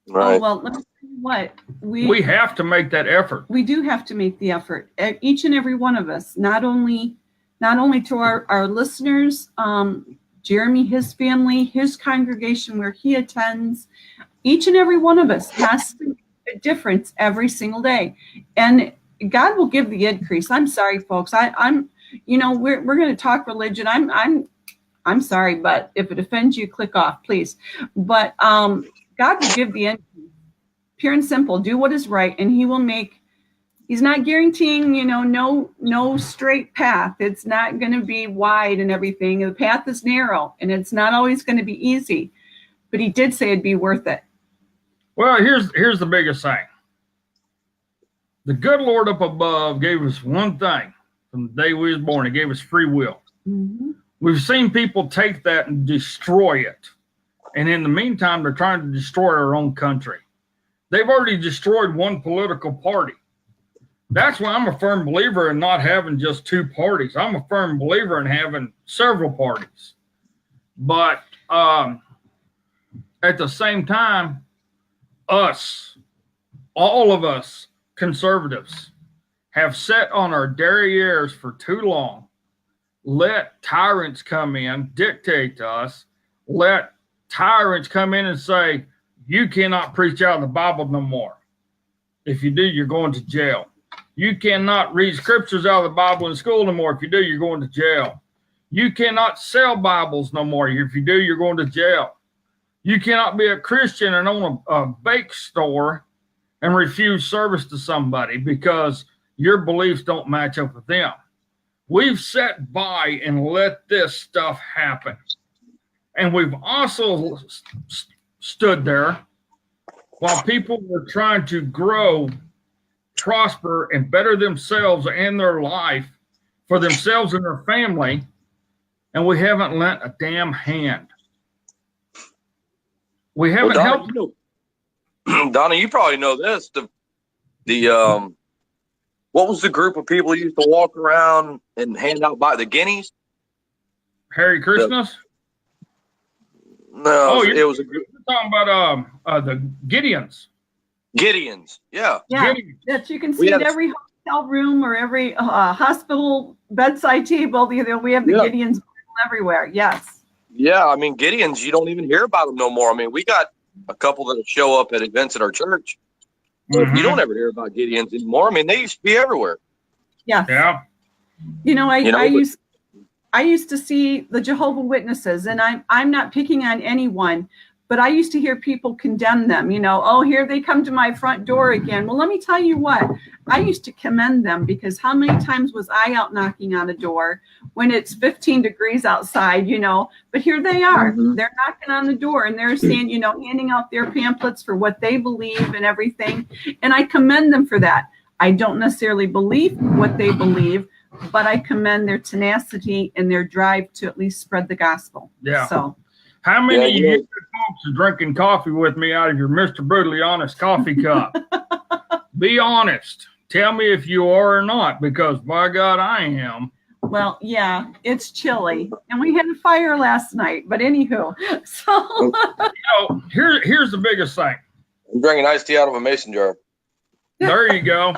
Right. Oh, well, let me tell you what. We have to make that effort. We do have to make the effort. Each and every one of us, not only to our listeners, Jeremy, his family, his congregation where he attends, each and every one of us has to make a difference every single day. And God will give the increase. I'm sorry, folks. I'm you know, we're going to talk religion. I'm sorry, but if it offends you, click off, please. But God will give the increase. Pure and simple. Do what is right, and he will make. He's not guaranteeing, you know, no straight path. It's not going to be wide and everything. The path is narrow, and it's not always going to be easy. But he did say it'd be worth it. Well, here's the biggest thing. The good Lord up above gave us one thing from the day we was born. He gave us free will. Mm-hmm. We've seen people take that and destroy it. And in the meantime, they're trying to destroy our own country. They've already destroyed one political party. That's why I'm a firm believer in not having just two parties. I'm a firm believer in having several parties. But at the same time, all of us conservatives, have sat on our derrieres for too long. Let tyrants come in, dictate to us. Let tyrants come in and say, you cannot preach out of the Bible no more. If you do, you're going to jail. You cannot read scriptures out of the Bible in school no more. If you do, you're going to jail. You cannot sell Bibles no more. If you do, you're going to jail. You cannot be a Christian and own a bake store and refuse service to somebody because your beliefs don't match up with them. We've sat by and let this stuff happen. And we've also stood there while people were trying to grow, prosper, and better themselves and their life for themselves and their family, and we haven't lent a damn hand. We haven't helped. Donna, you probably know this. What was the group of people who used to walk around and hand out the guineas? Harry Krishnas? No, it was a group. You're talking about the Gideons. Gideons, yeah. Yeah, Gideons. that you can see in every hotel room or every hospital bedside table. We have the Gideons everywhere. Yes. Yeah, I mean, Gideons, you don't even hear about them no more. I mean, we got a couple that show up at events at our church. But you don't ever hear about Gideons anymore. I mean, they used to be everywhere. Yes. Yeah. You know, I used to see the Jehovah's Witnesses, and I'm not picking on anyone, but I used to hear people condemn them, you know, oh, here they come to my front door again. Well, let me tell you what, I used to commend them, because how many times was I out knocking on a door when it's 15 degrees outside, you know, but here they are, they're knocking on the door and they're saying, you know, handing out their pamphlets for what they believe and everything. And I commend them for that. I don't necessarily believe what they believe, but I commend their tenacity and their drive to at least spread the gospel. Yeah. So how many of you folks are drinking coffee with me out of your Mr. Brutally Honest coffee cup? Be honest. Tell me if you are or not, because by God, I am. Well, yeah, it's chilly, and we had a fire last night. But anywho, so here's the biggest thing. I'm drinking iced tea out of a mason jar. There you go.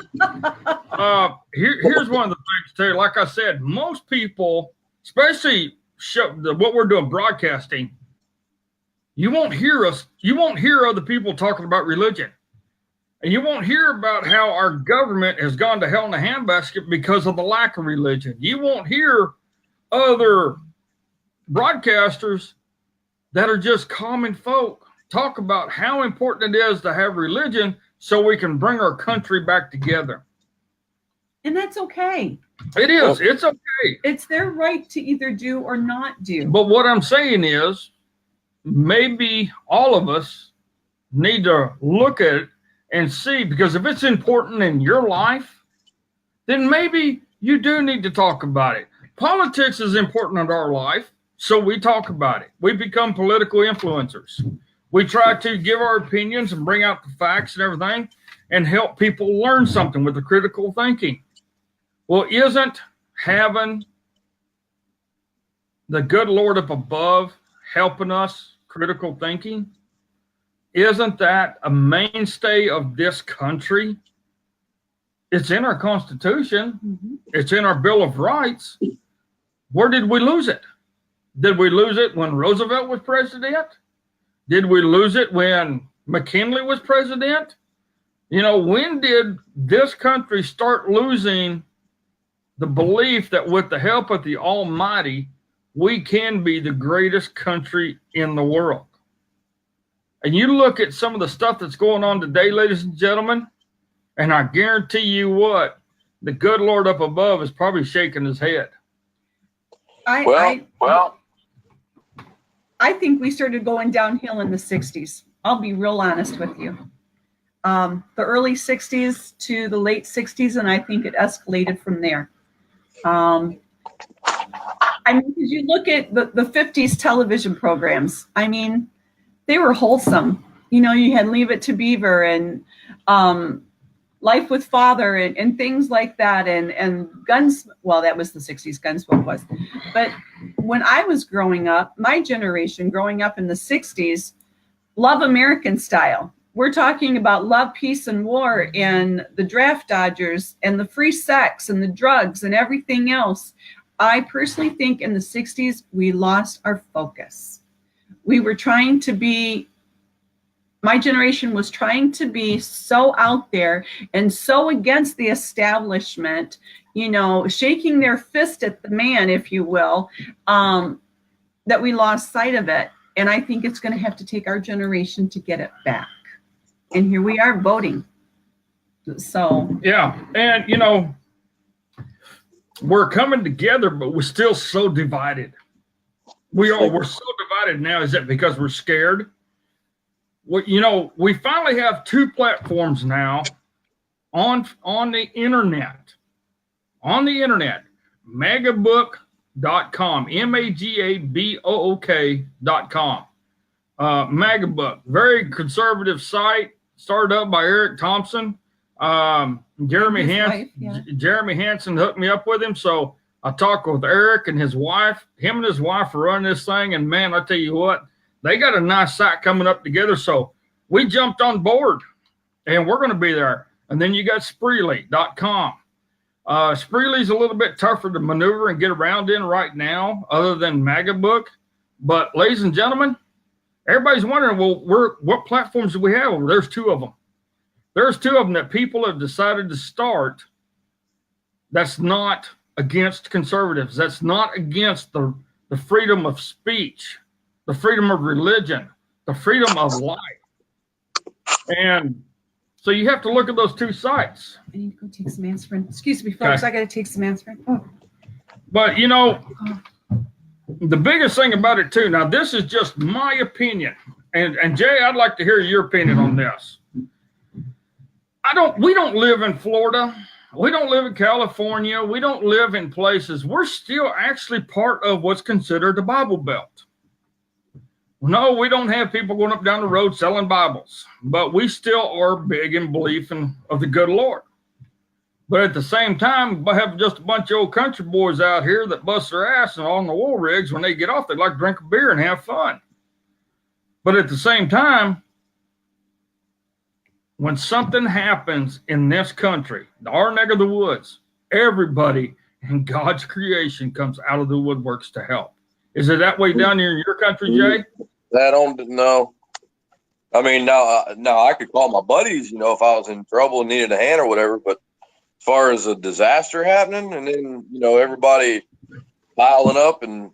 Here's one of the things too. Like I said, most people, especially what we're doing broadcasting, you won't hear other people talking about religion. And you won't hear about how our government has gone to hell in a handbasket because of the lack of religion. You won't hear other broadcasters that are just common folk talk about how important it is to have religion so we can bring our country back together. And that's okay. It is. It's okay. It's their right to either do or not do. But what I'm saying is, maybe all of us need to look at it and see, because if it's important in your life, then maybe you do need to talk about it. Politics is important in our life, so we talk about it. We become political influencers. We try to give our opinions and bring out the facts and everything and help people learn something with the critical thinking. Well, isn't having the good Lord up above helping us critical thinking? Isn't that a mainstay of this country? It's in our Constitution. Mm-hmm. It's in our Bill of Rights. Where did we lose it? Did we lose it when Roosevelt was president? Did we lose it when McKinley was president? You know, when did this country start losing the belief that with the help of the Almighty, we can be the greatest country in the world? And you look at some of the stuff that's going on today, ladies and gentlemen, and I guarantee you what, the good Lord up above is probably shaking his head. I think we started going downhill in the 60s. I'll be real honest with you. The early 60s to the late 60s, and I think it escalated from there. I mean, because you look at the 50s television programs, I mean, they were wholesome. You know, you had Leave It to Beaver and Life with Father and things like that. And Guns, well, that was the 60s, Gunsmoke was. But when I was growing up, my generation growing up in the 60s, love American style. We're talking about love, peace, and war and the draft dodgers and the free sex and the drugs and everything else. I personally think in the 60s, we lost our focus. We were trying to be, my generation was trying to be so out there and so against the establishment, you know, shaking their fist at the man, if you will, that we lost sight of it. And I think it's going to have to take our generation to get it back. And here we are voting. So. Yeah. And, you know, we're coming together, but we're still so divided. We're so divided now. Is that because we're scared? Well, you know, we finally have two platforms now on the internet. On the internet, magabook.com, magabook.com. Magabook, very conservative site, started up by Eric Thompson. Jeremy Hansen hooked me up with him, so I talked with Eric and his wife. Him and his wife are running this thing, and man, I tell you what, they got a nice site coming up together. So we jumped on board, and we're going to be there. And then you got Spreely.com. Spreely's a little bit tougher to maneuver and get around in right now, other than Magabook. But ladies and gentlemen, everybody's wondering, well, what platforms do we have? Well, there's two of them. There's two of them that people have decided to start. That's not against conservatives. That's not against the freedom of speech, the freedom of religion, the freedom of life. And so you have to look at those two sites. I need to go take some aspirin. Excuse me, folks. Okay. I got to take some aspirin. Oh. But, you know, the biggest thing about it, too, now this is just my opinion. And Jay, I'd like to hear your opinion on this. We don't live in Florida. We don't live in California. We don't live in places. We're still actually part of what's considered the Bible Belt. No, we don't have people going up down the road selling Bibles, but we still are big in belief of the good Lord. But at the same time, we have just a bunch of old country boys out here that bust their ass and on the oil rigs. When they get off, they like to drink a beer and have fun. But at the same time, when something happens in this country, our neck of the woods, everybody in God's creation comes out of the woodworks to help. Is it that way down here in your country, Jay? No. I mean, now I could call my buddies, you know, if I was in trouble and needed a hand or whatever. But as far as a disaster happening and then, you know, everybody piling up and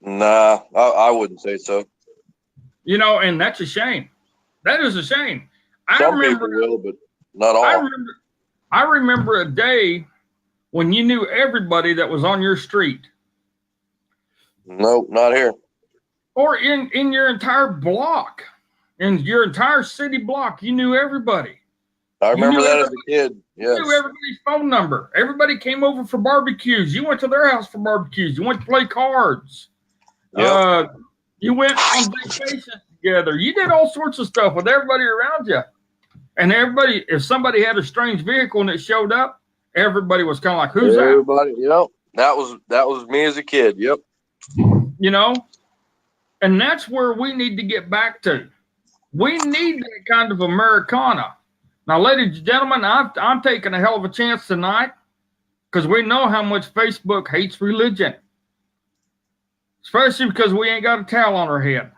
I wouldn't say so. You know, and that's a shame. That is a shame. Some people will, but not all. I remember a day when you knew everybody that was on your street. Nope, not here. Or in your entire block. In your entire city block, you knew everybody. I remember that as a kid. Yes. You knew everybody's phone number. Everybody came over for barbecues. You went to their house for barbecues. You went to play cards. Yep. You went on vacation together. You did all sorts of stuff with everybody around you. And everybody, if somebody had a strange vehicle and it showed up, everybody was kind of like, "Who's everybody, that?" Yep. That was me as a kid. Yep. You know, and that's where we need to get back to. We need that kind of Americana. Now, ladies and gentlemen, I'm taking a hell of a chance tonight because we know how much Facebook hates religion, especially because we ain't got a towel on our head.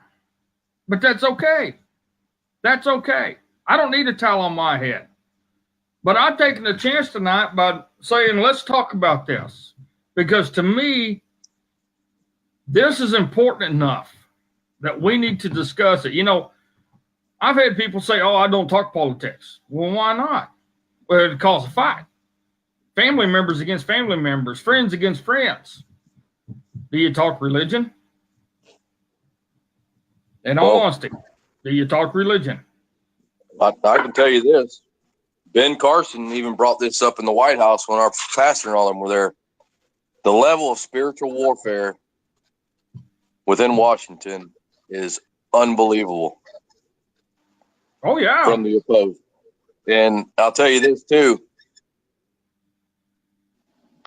But that's okay. That's okay. I don't need a towel on my head. But I'm taking a chance tonight by saying, let's talk about this. Because to me, this is important enough that we need to discuss it. You know, I've had people say, "Oh, I don't talk politics." Well, why not? Well, it causes a fight. Family members against family members, friends against friends. Do you talk religion? In all honesty, do you talk religion? I can tell you this. Ben Carson even brought this up in the White House when our pastor and all them were there. The level of spiritual warfare within Washington is unbelievable. Oh, yeah. From the opposed. And I'll tell you this, too.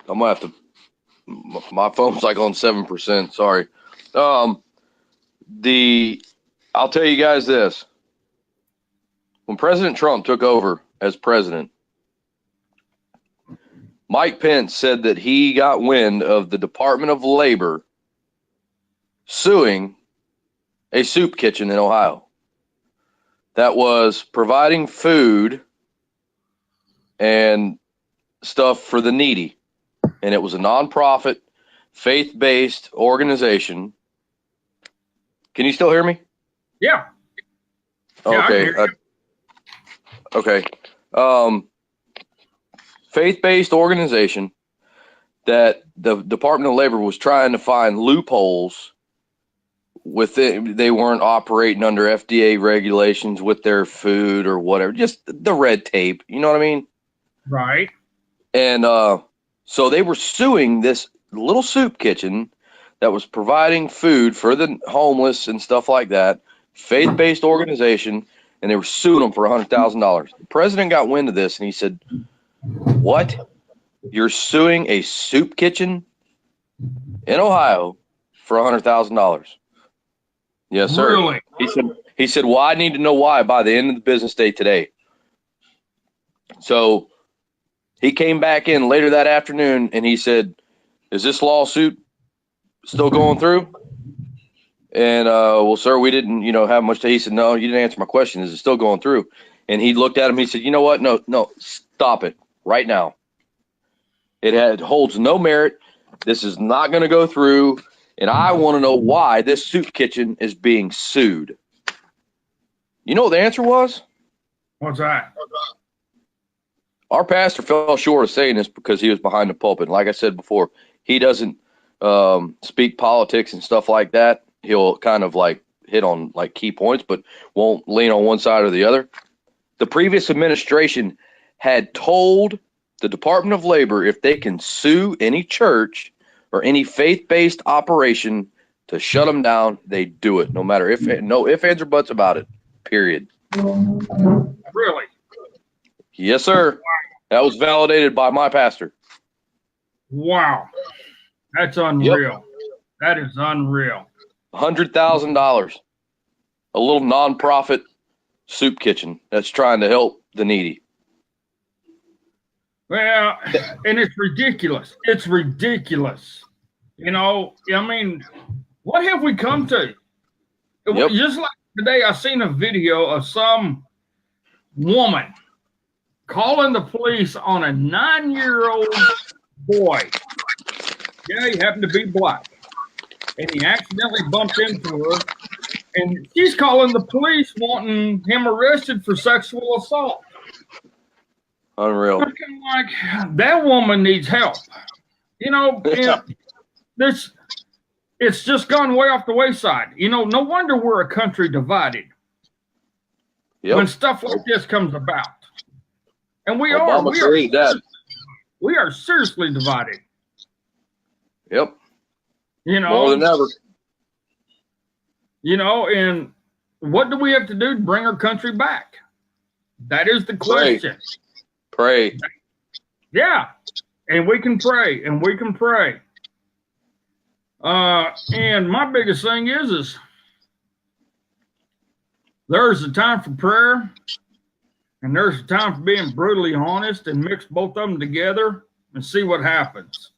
I'm going to have to, my phone's like on 7%. Sorry. I'll tell you guys this. When President Trump took over as president, Mike Pence said that he got wind of the Department of Labor suing a soup kitchen in Ohio that was providing food and stuff for the needy. And it was a nonprofit, faith-based organization. Can you still hear me? Yeah. Okay. Okay. Faith-based organization that the Department of Labor was trying to find loopholes with it. They weren't operating under FDA regulations with their food or whatever, just the red tape. You know what I mean? Right. And so they were suing this little soup kitchen that was providing food for the homeless and stuff like that, faith-based organization, and they were suing them for $100,000. The president got wind of this, and he said, "What? You're suing a soup kitchen in Ohio for $100,000?" Yes, sir. Really? He said, "Well, I need to know why by the end of the business day today." So he came back in later that afternoon, and he said, "Is this lawsuit still going through?" And, well, sir, we didn't, have much to. He said, "No, you didn't answer my question. Is it still going through?" And he looked at him. He said, "You know what? No, stop it right now. It holds no merit. This is not going to go through. And I want to know why this soup kitchen is being sued." You know what the answer was? What's that? Our pastor fell short of saying this because he was behind the pulpit. Like I said before, he doesn't speak politics and stuff like that. He'll kind of like hit on like key points, but won't lean on one side or the other. The previous administration had told the Department of Labor if they can sue any church or any faith-based operation to shut them down, they do it, no matter no ifs, ands, or buts about it, period. Really? Yes, sir. That was validated by my pastor. Wow. That's unreal. Yep. That is unreal. $100,000. A little nonprofit soup kitchen that's trying to help the needy. Well, and it's ridiculous. It's ridiculous. I mean, what have we come to? Yep. Just like today, I seen a video of some woman calling the police on a 9-year-old boy. Yeah, he happened to be black. And he accidentally bumped into her. And she's calling the police wanting him arrested for sexual assault. Unreal. Like, that woman needs help. You know, it's just gone way off the wayside. You know, no wonder we're a country divided. Yep. When stuff like this comes about. And we are seriously divided. Yep. You know, more than ever. You know, and what do we have to do to bring our country back? That is the question. Pray. Yeah. And we can pray, and we can pray. And my biggest thing is there's a time for prayer, and there's a time for being brutally honest, and mix both of them together and see what happens.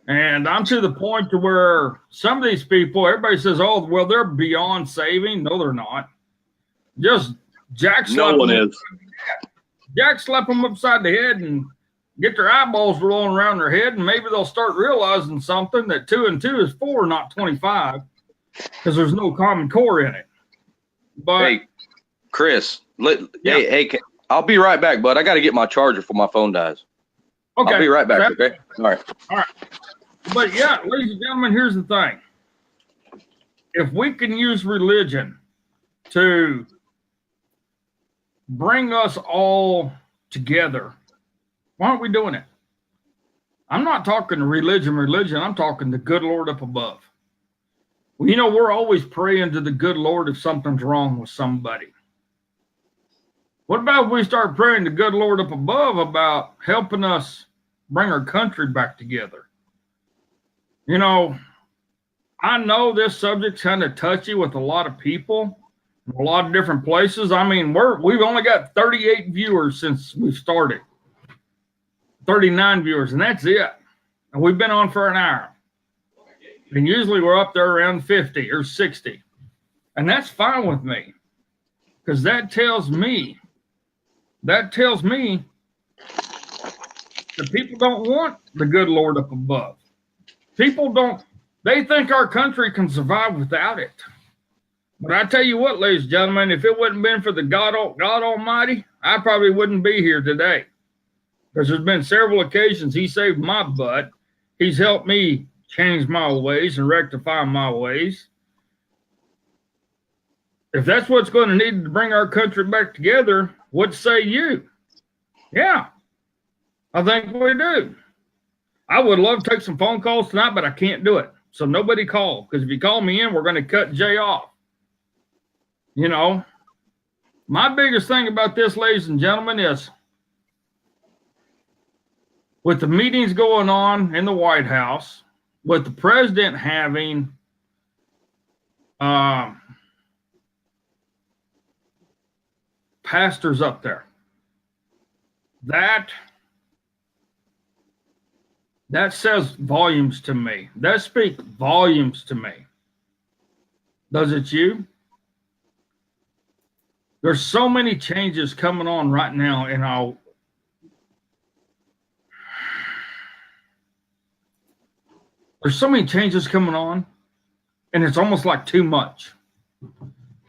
And I'm to the point to where some of these people, everybody says, oh, well, they're beyond saving. No, they're not. Just jack slap them upside the head and get their eyeballs rolling around their head, and maybe they'll start realizing something, that 2 and 2 is 4, not 25, because there's no common core in it. But hey, Chris, hey, I'll be right back, bud. I got to get my charger before my phone dies. Okay. I'll be right back, okay? All right. But yeah, ladies and gentlemen, here's the thing. If we can use religion to bring us all together, why aren't we doing it? I'm not talking religion. I'm talking the good Lord up above. Well, you know, we're always praying to the good Lord if something's wrong with somebody. What about if we start praying to good Lord up above about helping us bring our country back together? You know, I know this subject's kind of touchy with a lot of people, in a lot of different places. I mean, we've only got 38 viewers since we started. 39 viewers, and that's it. And we've been on for an hour. And usually we're up there around 50 or 60. And that's fine with me. Because that tells me that people don't want the good Lord up above. They think our country can survive without it. But I tell you what, ladies and gentlemen, if it wouldn't been for the God Almighty, I probably wouldn't be here today. Because there's been several occasions he saved my butt. He's helped me change my ways and rectify my ways. If that's what's going to need to bring our country back together, what say you? Yeah, I think we do. I would love to take some phone calls tonight, but I can't do it. So nobody call, because if you call me in, we're going to cut Jay off. You know, my biggest thing about this, ladies and gentlemen, is with the meetings going on in the White House, with the president having pastors up there, that says volumes to me. That speaks volumes to me. Does it you? There's so many changes coming on right now in our There's so many changes coming on, and it's almost like too much.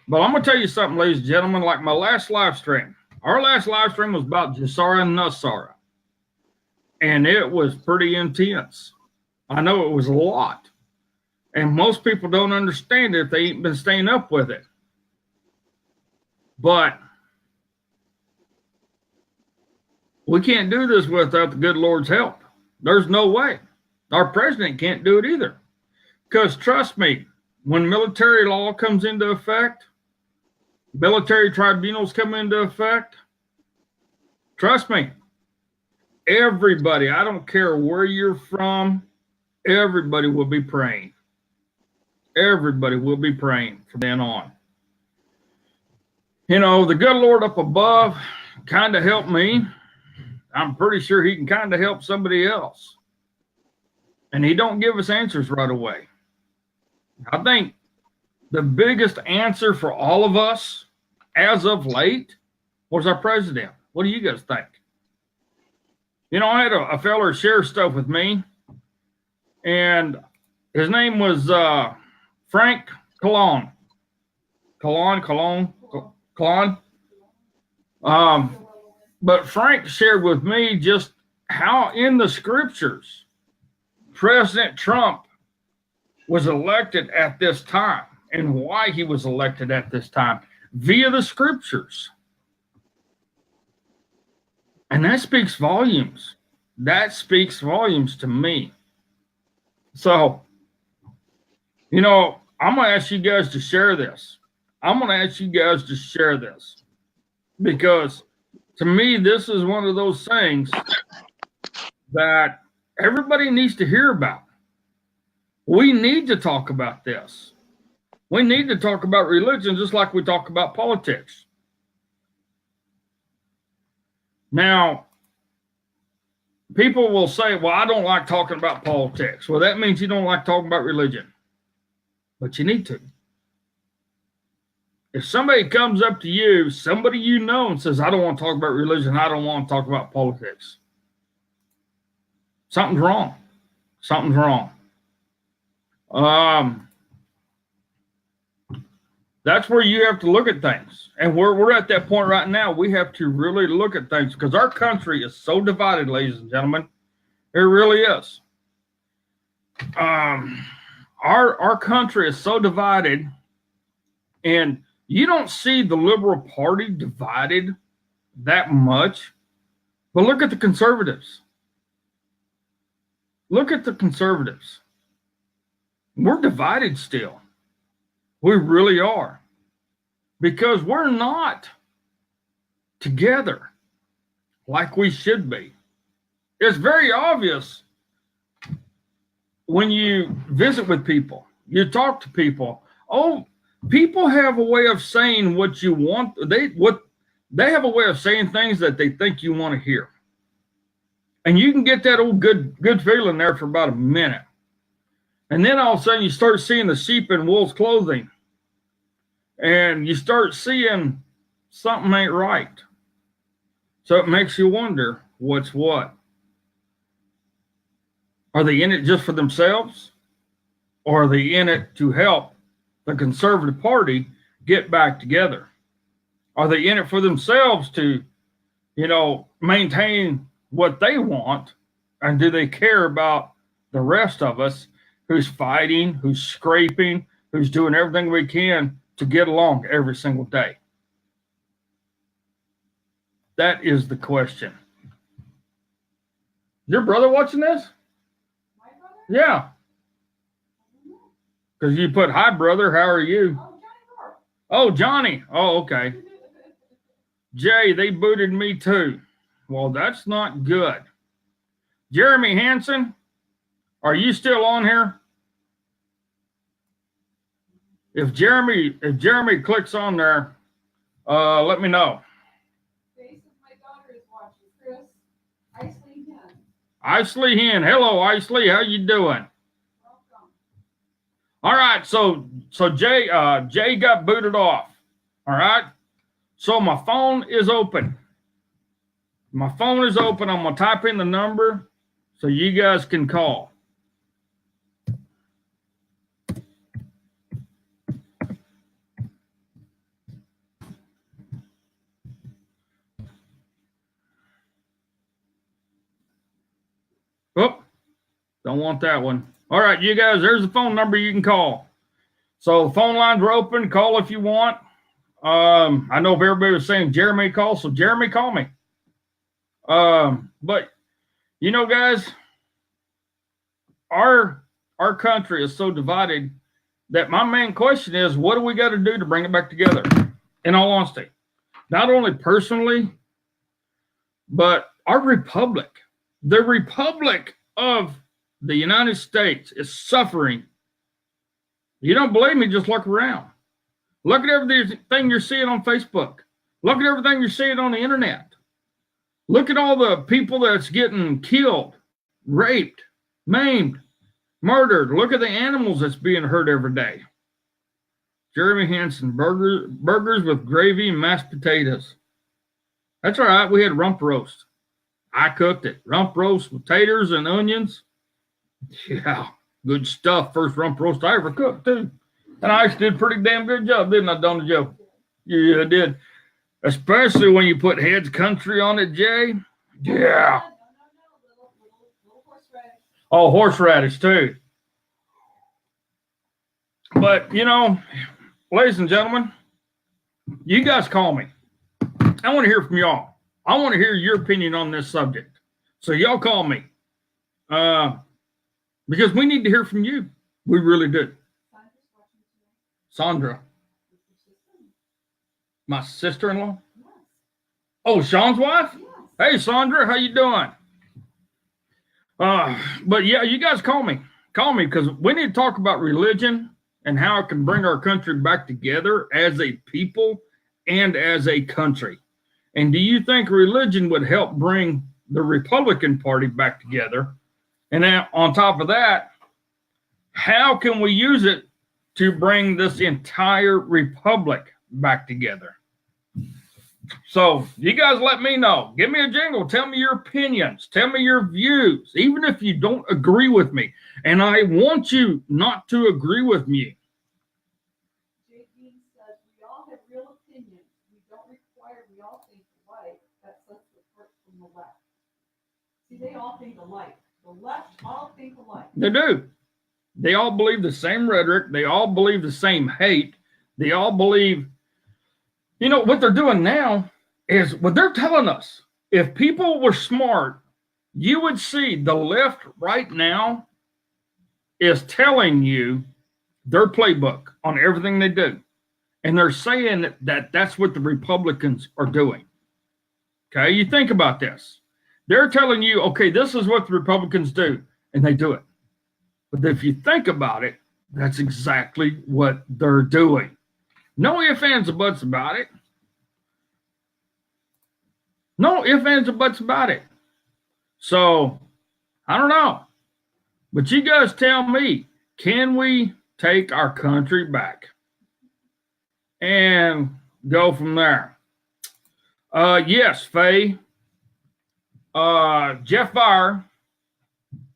But I'm going to tell you something, ladies and gentlemen, like my last live stream. Our last live stream was about Jasara and Nusara, and it was pretty intense. I know it was a lot, and most people don't understand it if they ain't been staying up with it. But we can't do this without the good Lord's help. There's no way. Our president can't do it either. Because trust me, when military law comes into effect, military tribunals come into effect, trust me, everybody, I don't care where you're from, everybody will be praying. Everybody will be praying from then on. You know, the good Lord up above kind of helped me. I'm pretty sure he can kind of help somebody else. And he don't give us answers right away. I think the biggest answer for all of us as of late was our president. What do you guys think? You know, I had a fella share stuff with me, and his name was Frank Colon. But Frank shared with me just how in the scriptures President Trump was elected at this time and why he was elected at this time via the scriptures. And that speaks volumes. That speaks volumes to me. So, you know, I'm going to ask you guys to share this. I'm going to ask you guys to share this because to me, this is one of those things that everybody needs to hear about. We need to talk about this. We need to talk about religion just like we talk about politics. Now, people will say, well, I don't like talking about politics. Well, that means you don't like talking about religion. But you need to. If somebody comes up to you, somebody you know, and says, I don't want to talk about religion, I don't want to talk about politics, something's wrong. Something's wrong. That's where you have to look at things. And we're at that point right now. We have to really look at things because our country is so divided, ladies and gentlemen. It really is. Our country is so divided, and you don't see the Liberal Party divided that much. But look at the conservatives. Look at the conservatives. We're divided still. We really are. Because we're not together like we should be. It's very obvious when you visit with people, you talk to people. Oh, people have a way of saying what you want. They have a way of saying things that they think you want to hear. And you can get that old good feeling there for about a minute. And then all of a sudden you start seeing the sheep in wolf's clothing. And you start seeing something ain't right. So it makes you wonder what's what. Are they in it just for themselves? Or are they in it to help the Conservative Party get back together? Are they in it for themselves to, maintain what they want? And do they care about the rest of us who's fighting, who's scraping, who's doing everything we can to get along every single day? That is the question. Your brother watching this? My brother? Yeah. Because you put, hi, brother, how are you? Oh, Johnny. Oh, okay. Jay, they booted me too. Well, that's not good. Jeremy Hansen, are you still on here? If Jeremy clicks on there, let me know. Face of my daughter is watching. Chris, Isley Hen. Isley Hen. Hello, Isley. How you doing? Welcome. All right. So Jay got booted off. All right. So my phone is open. My phone is open. I'm gonna type in the number so you guys can call. Oh, don't want that one. All right, you guys, there's the phone number you can call. So the phone lines are open. Call if you want. I know everybody was saying Jeremy call, so Jeremy, call me. But guys, our country is so divided that my main question is, what do we got to do to bring it back together? In all honesty, not only personally, but our republic. The Republic of the United States is suffering. You don't believe me? Just look around. Look at everything you're seeing on Facebook. Look at everything you're seeing on the internet. Look at all the people that's getting killed, raped, maimed, murdered. Look at the animals that's being hurt every day. Jeremy Hansen, burgers with gravy and mashed potatoes. That's all right. We had rump roast. I cooked it. Rump roast with taters and onions. Yeah, good stuff. First rump roast I ever cooked, too. And I actually did a pretty damn good job, didn't I, Donna Joe? Yeah, I did. Especially when you put Head's Country on it, Jay. Yeah. Little horseradish. Oh, horseradish too. But, you know, ladies and gentlemen, you guys call me. I want to hear from y'all. I want to hear your opinion on this subject. So y'all call me. Because we need to hear from you. We really do. Sandra. My sister-in-law? Yes. Oh, Sean's wife? Yes. Hey, Sandra, how you doing? But yeah, you guys call me. Call me because we need to talk about religion and how it can bring our country back together as a people and as a country. And do you think religion would help bring the Republican Party back together? And then on top of that, how can we use it to bring this entire republic back together? So you guys let me know. Give me a jingle. Tell me your opinions. Tell me your views, even if you don't agree with me. And I want you not to agree with me. J. Dean says, we all have real opinions. We don't require we all think alike. That sets the apart from the left. See, they all think alike. The left all think alike. They do. They all believe the same rhetoric. They all believe the same hate. They all believe, you know, what they're doing now is what they're telling us. If people were smart, you would see the left right now is telling you their playbook on everything they do. And they're saying that that's what the Republicans are doing. Okay, you think about this. They're telling you, okay, this is what the Republicans do, and they do it. But if you think about it, that's exactly what they're doing. No ifs, ands, or buts about it. No ifs, ands, or buts about it. So, I don't know. But you guys tell me, can we take our country back? And go from there. Yes, Faye. Jeff Fire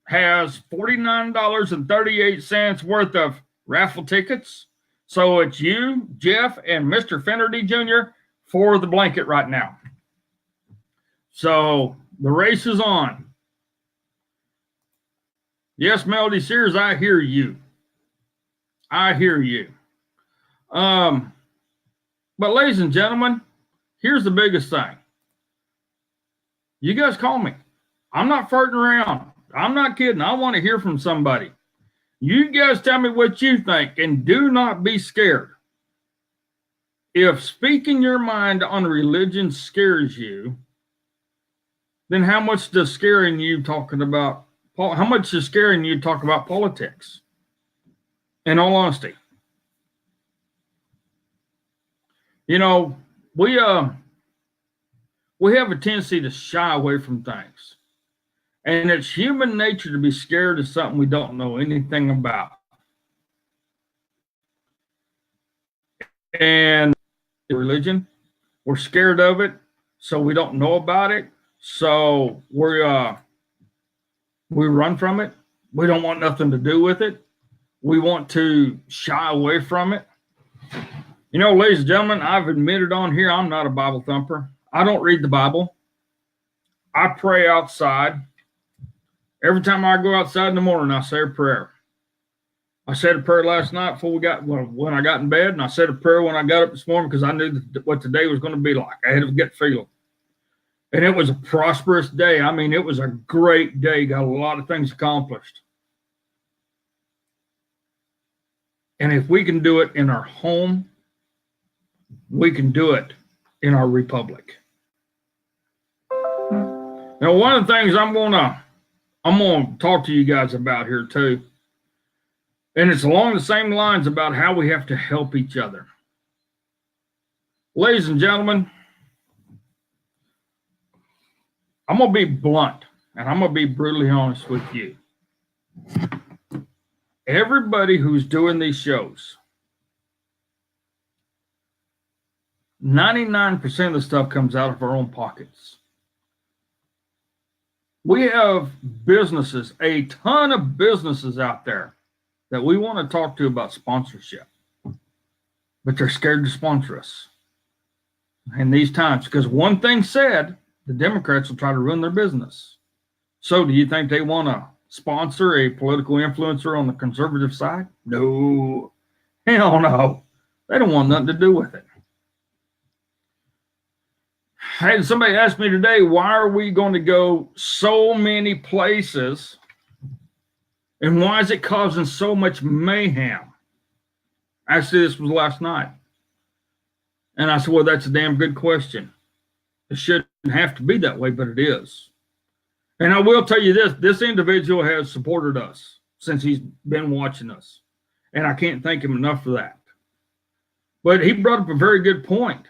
has $49.38 worth of raffle tickets. So it's you, Jeff, and Mr. Finnerty Jr. for the blanket right now. So the race is on. Yes, Melody Sears, I hear you. I hear you. But ladies and gentlemen, here's the biggest thing. You guys call me. I'm not farting around. I'm not kidding. I want to hear from somebody. You guys tell me what you think, and do not be scared. If speaking your mind on religion scares you, then how much does scaring you talking about, how much is scaring you talk about politics? In all honesty. You know, we have a tendency to shy away from things. And it's human nature to be scared of something we don't know anything about. And religion, we're scared of it, so we don't know about it. So we run from it. We don't want nothing to do with it. We want to shy away from it. You know, ladies and gentlemen, I've admitted on here I'm not a Bible thumper. I don't read the Bible. I pray outside. Every time I go outside in the morning, I say a prayer. I said a prayer last night when I got in bed, and I said a prayer when I got up this morning because I knew what today was going to be like. I had a gut feeling. And it was a prosperous day. I mean, it was a great day. Got a lot of things accomplished. And if we can do it in our home, we can do it in our republic. Now, one of the things I'm gonna talk to you guys about here too, and it's along the same lines about how we have to help each other. Ladies and gentlemen, I'm gonna be blunt and I'm gonna be brutally honest with you. Everybody who's doing these shows, 99% of the stuff comes out of our own pockets. We have businesses, a ton of businesses out there that we want to talk to about sponsorship, but they're scared to sponsor us. in these times, because one thing said, the Democrats will try to ruin their business. So do you think they want to sponsor a political influencer on the conservative side? No. Hell no. They don't want nothing to do with it. I had somebody ask me today, why are we going to go so many places and why is it causing so much mayhem? Actually, this was last night. And I said, well, that's a damn good question. It shouldn't have to be that way, but it is. And I will tell you this individual has supported us since he's been watching us. And I can't thank him enough for that. But he brought up a very good point.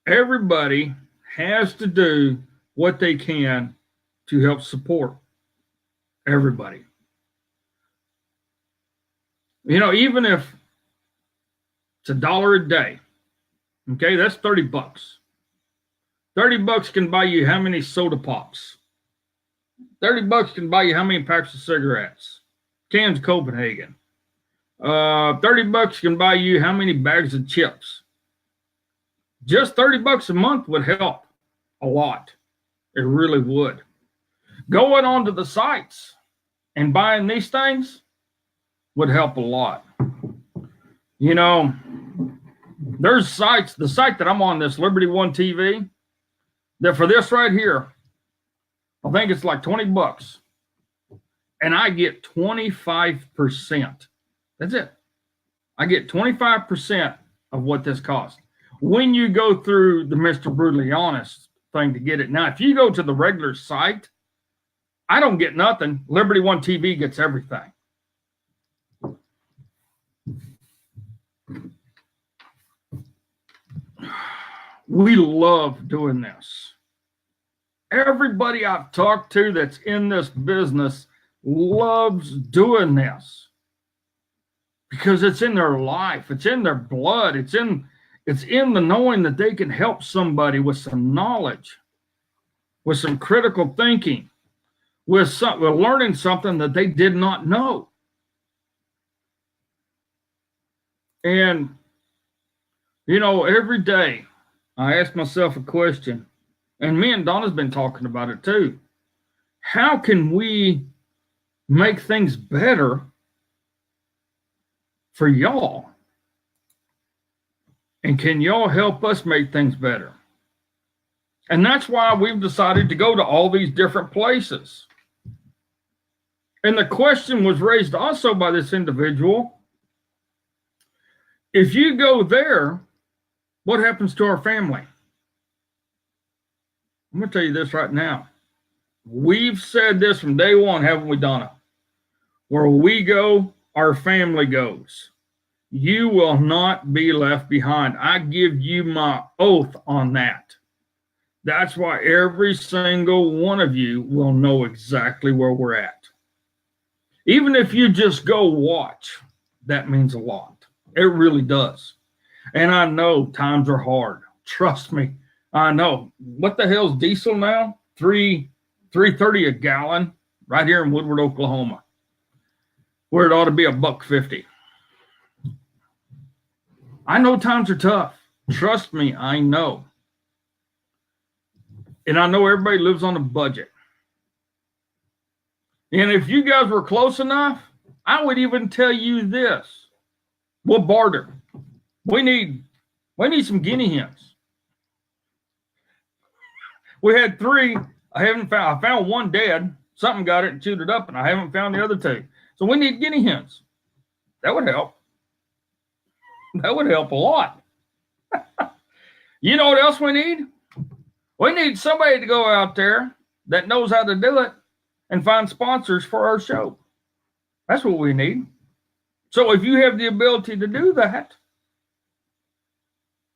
Everybody has to do what they can to help support everybody. You know, even if it's $1 a day, okay, that's $30. $30 can buy you how many soda pops? $30 can buy you how many packs of cigarettes? Cans of Copenhagen. $30 can buy you how many bags of chips? Just $30 a month would help a lot. It really would. Going onto the sites and buying these things would help a lot. You know, there's sites, the site that I'm on, this Liberty One TV, that for this right here, I think it's like $20. And I get 25%. That's it. I get 25% of what this costs. When you go through the Mr. Brutally Honest thing to get it. Now, if you go to the regular site, I don't get nothing. Liberty One TV gets everything. We love doing this. Everybody I've talked to that's in this business loves doing this because it's in their life. It's in their blood. It's in the knowing that they can help somebody with some knowledge, with some critical thinking, with learning something that they did not know. And, you know, every day I ask myself a question, and me and Donna's been talking about it too. How can we make things better for y'all? And can y'all help us make things better? And that's why we've decided to go to all these different places. And the question was raised also by this individual. If you go there, what happens to our family? I'm going to tell you this right now. We've said this from day one, haven't we, Donna? Where we go, our family goes. You will not be left behind. I give you my oath on that. That's why every single one of you will know exactly where we're at. Even if you just go watch, that means a lot. It really does. And I know times are hard. Trust me, I know. What the hell's diesel now? $3.30 a gallon right here in Woodward, Oklahoma, where it ought to be $1.50. I know times are tough. Trust me, I know. And I know everybody lives on a budget. And if you guys were close enough, I would even tell you this. We'll barter. We need some guinea hens. We had 3. I found one dead. Something got it and chewed it up, and I haven't found the other 2. So we need guinea hens. That would help. That would help a lot. You know what else we need? We need somebody to go out there that knows how to do it and find sponsors for our show. That's what we need. So if you have the ability to do that,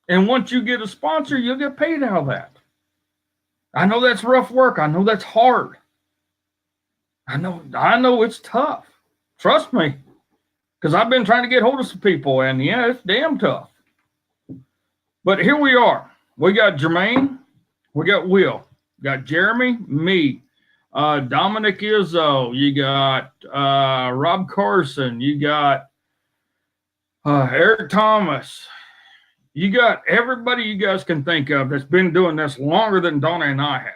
and once you get a sponsor, you'll get paid out of that. I know that's rough work. I know that's hard. I know it's tough. Trust me. Because I've been trying to get hold of some people, and yeah, it's damn tough. But here we are. We got Jermaine. We got Will. We got Jeremy, me, Dominic Izzo. You got Rob Carson. You got Eric Thomas. You got everybody you guys can think of that's been doing this longer than Donna and I have.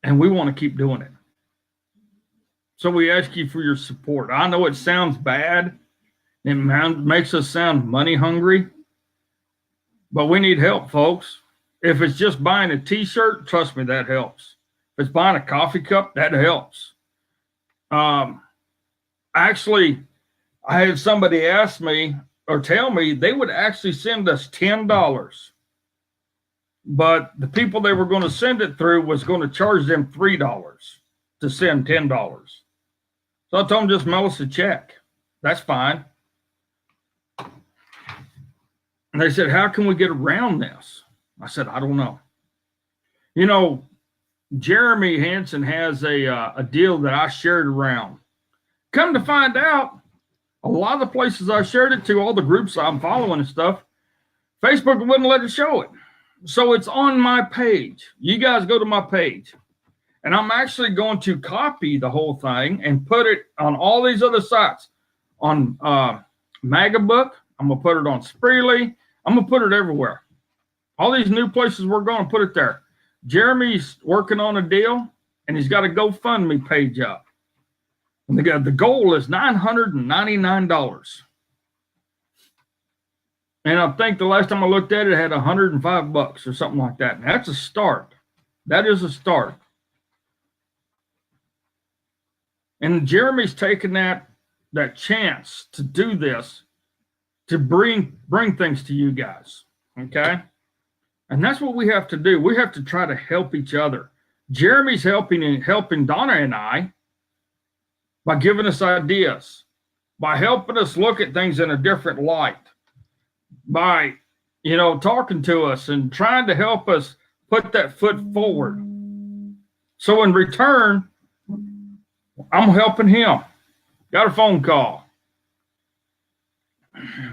And we want to keep doing it. So we ask you for your support. I know it sounds bad. It makes us sound money hungry. But we need help, folks. If it's just buying a t-shirt, trust me, that helps. If it's buying a coffee cup, that helps. Actually, I had somebody ask me or tell me they would actually send us $10. But the people they were going to send it through was going to charge them $3 to send $10. So I told them just mail us a check. That's fine. And they said, how can we get around this? I said, I don't know. You know, Jeremy Hansen has a deal that I shared around. Come to find out, a lot of the places I shared it to, all the groups I'm following and stuff, Facebook wouldn't let it show it. So it's on my page. You guys go to my page. And I'm actually going to copy the whole thing and put it on all these other sites. On Magabook, I'm going to put it on Spreely. I'm going to put it everywhere. All these new places, we're going to put it there. Jeremy's working on a deal, and he's got a GoFundMe page up. And the goal is $999. And I think the last time I looked at it, it had $105 or something like that. And that's a start. That is a start. And Jeremy's taken that chance to do this, to bring things to you guys. Okay? And that's what we have to do. We have to try to help each other. Jeremy's helping Donna and I by giving us ideas, by helping us look at things in a different light, by, talking to us and trying to help us put that foot forward. So in return, I'm helping him. Got a phone call.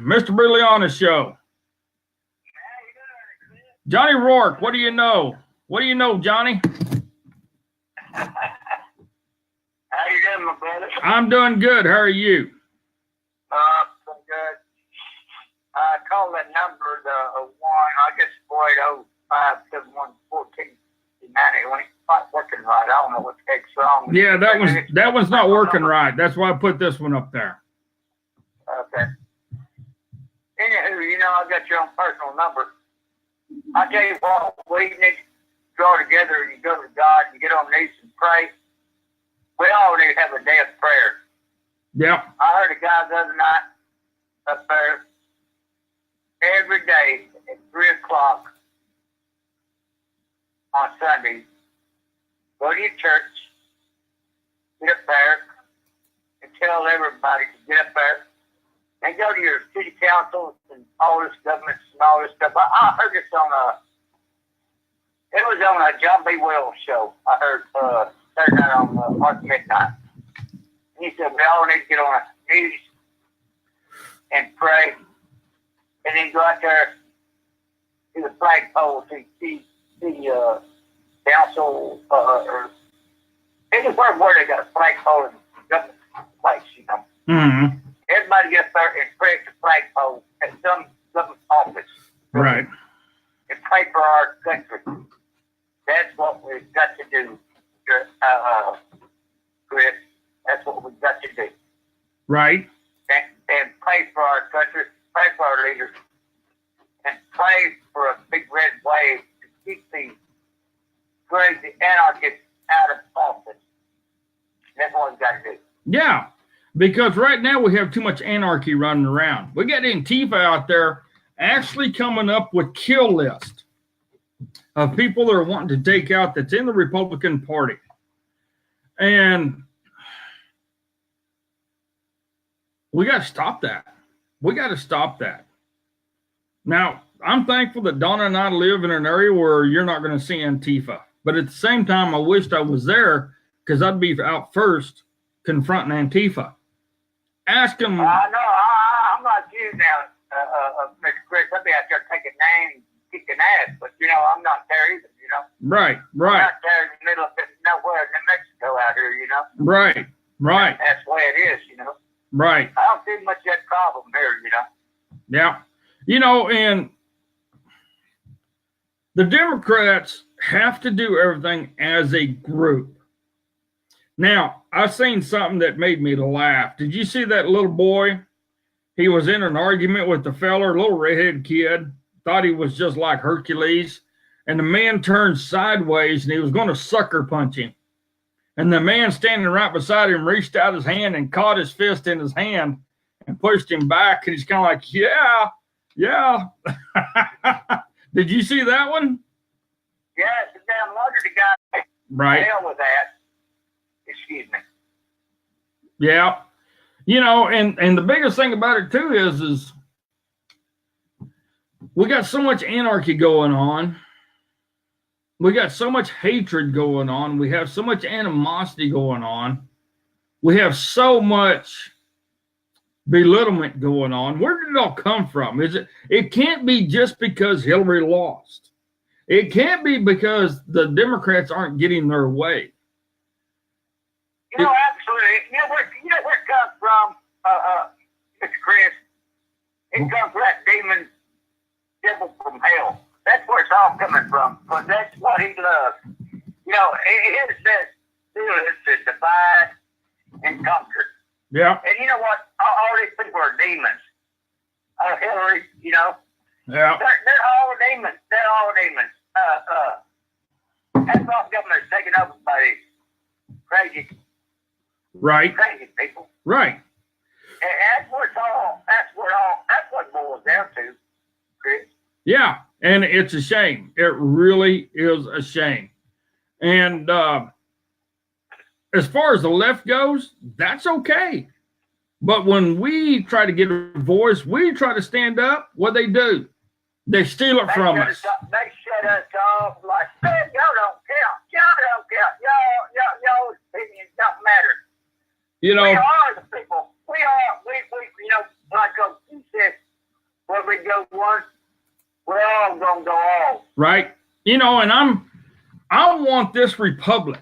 Mr. Brilliana's show. Johnny Rourke, what do you know? What do you know, Johnny? How you doing, my brother? I'm doing good. How are you? I'm good. I called that number, the one, I guess 480-571-1490. When it's not working right, I don't know what the heck's wrong. Yeah, that one's not working right. That's why I put this one up there. Okay. Anywho, I got your own personal number. I tell you what, we need to draw together and you go to God and you get on your knees and pray. We all need to have a day of prayer. Yeah. I heard a guy the other night up there every day at 3 o'clock on Sunday. Go to your church, get up there, and tell everybody to get up there. And go to your city councils and all this governments and all this stuff. I heard this it was on a John B. Wells show. I heard Saturday night on March Midnight. He said, we all need to get on our knees and pray. And then go out there to the flagpole to see the council or anywhere where they got a flagpole in government place, Mm-hmm. Everybody gets there and pray at the flagpole at some government office. Right. And pray for our country. That's what we've got to do, Chris. That's what we've got to do. Right. And pray for our country, pray for our leaders, and pray for a big red wave to keep these crazy anarchists out of office. That's what we've got to do. Yeah. Because right now we have too much anarchy running around. We got Antifa out there actually coming up with kill list of people that are wanting to take out that's in the Republican Party. And we got to stop that. We got to stop that. Now, I'm thankful that Donna and I live in an area where you're not going to see Antifa. But at the same time, I wished I was there because I'd be out first confronting Antifa. Ask them. No, I'm not you now, Mr. Chris. I'll be out there taking names, kicking ass, but I'm not there either. Right. I'm not there in the middle of nowhere in New Mexico out here. Right. That's the way it is. Right. I don't see much of that problem here, you know. Yeah. You know, and the Democrats have to do everything as a group. Now, I seen something that made me laugh. Did you see that little boy? He was in an argument with the feller, little redhead kid, thought he was just like Hercules. And the man turned sideways and he was going to sucker punch him. And the man standing right beside him reached out his hand and caught his fist in his hand and pushed him back. And he's kind of like, yeah, yeah. Did you see that one? Yeah, it's a damn wonder the guy. Right. Hell with that. Excuse me. Yeah. You know, and the biggest thing about it too is we got so much anarchy going on. We got so much hatred going on. We have so much animosity going on. We have so much belittlement going on. Where did it all come from? It can't be just because Hillary lost. It can't be because the Democrats aren't getting their way. You know, absolutely. You know where it comes from, Mr. Chris? It comes from that demon devil from hell. That's where it's all coming from, because that's what he loves. You know, it says, to divide and conquer. Yeah. And you know what? All these people are demons. Hillary, you know. Yeah. They're all demons. They're all demons. That's all government is taken over by these crazy, Right. crazy people. Right. And that's what it boils down to, Chris. Yeah. And it's a shame. It really is a shame. And as far as the left goes, that's okay. But when we try to get a voice, we try to stand up, what they do? They steal it from us. They shut us off like, man, y'all don't count. Y'all don't count. Y'all's opinions don't matter. You know, We are the people. We you know, like you said, when we go once, we're all gonna go all. right? You know, and I want this republic.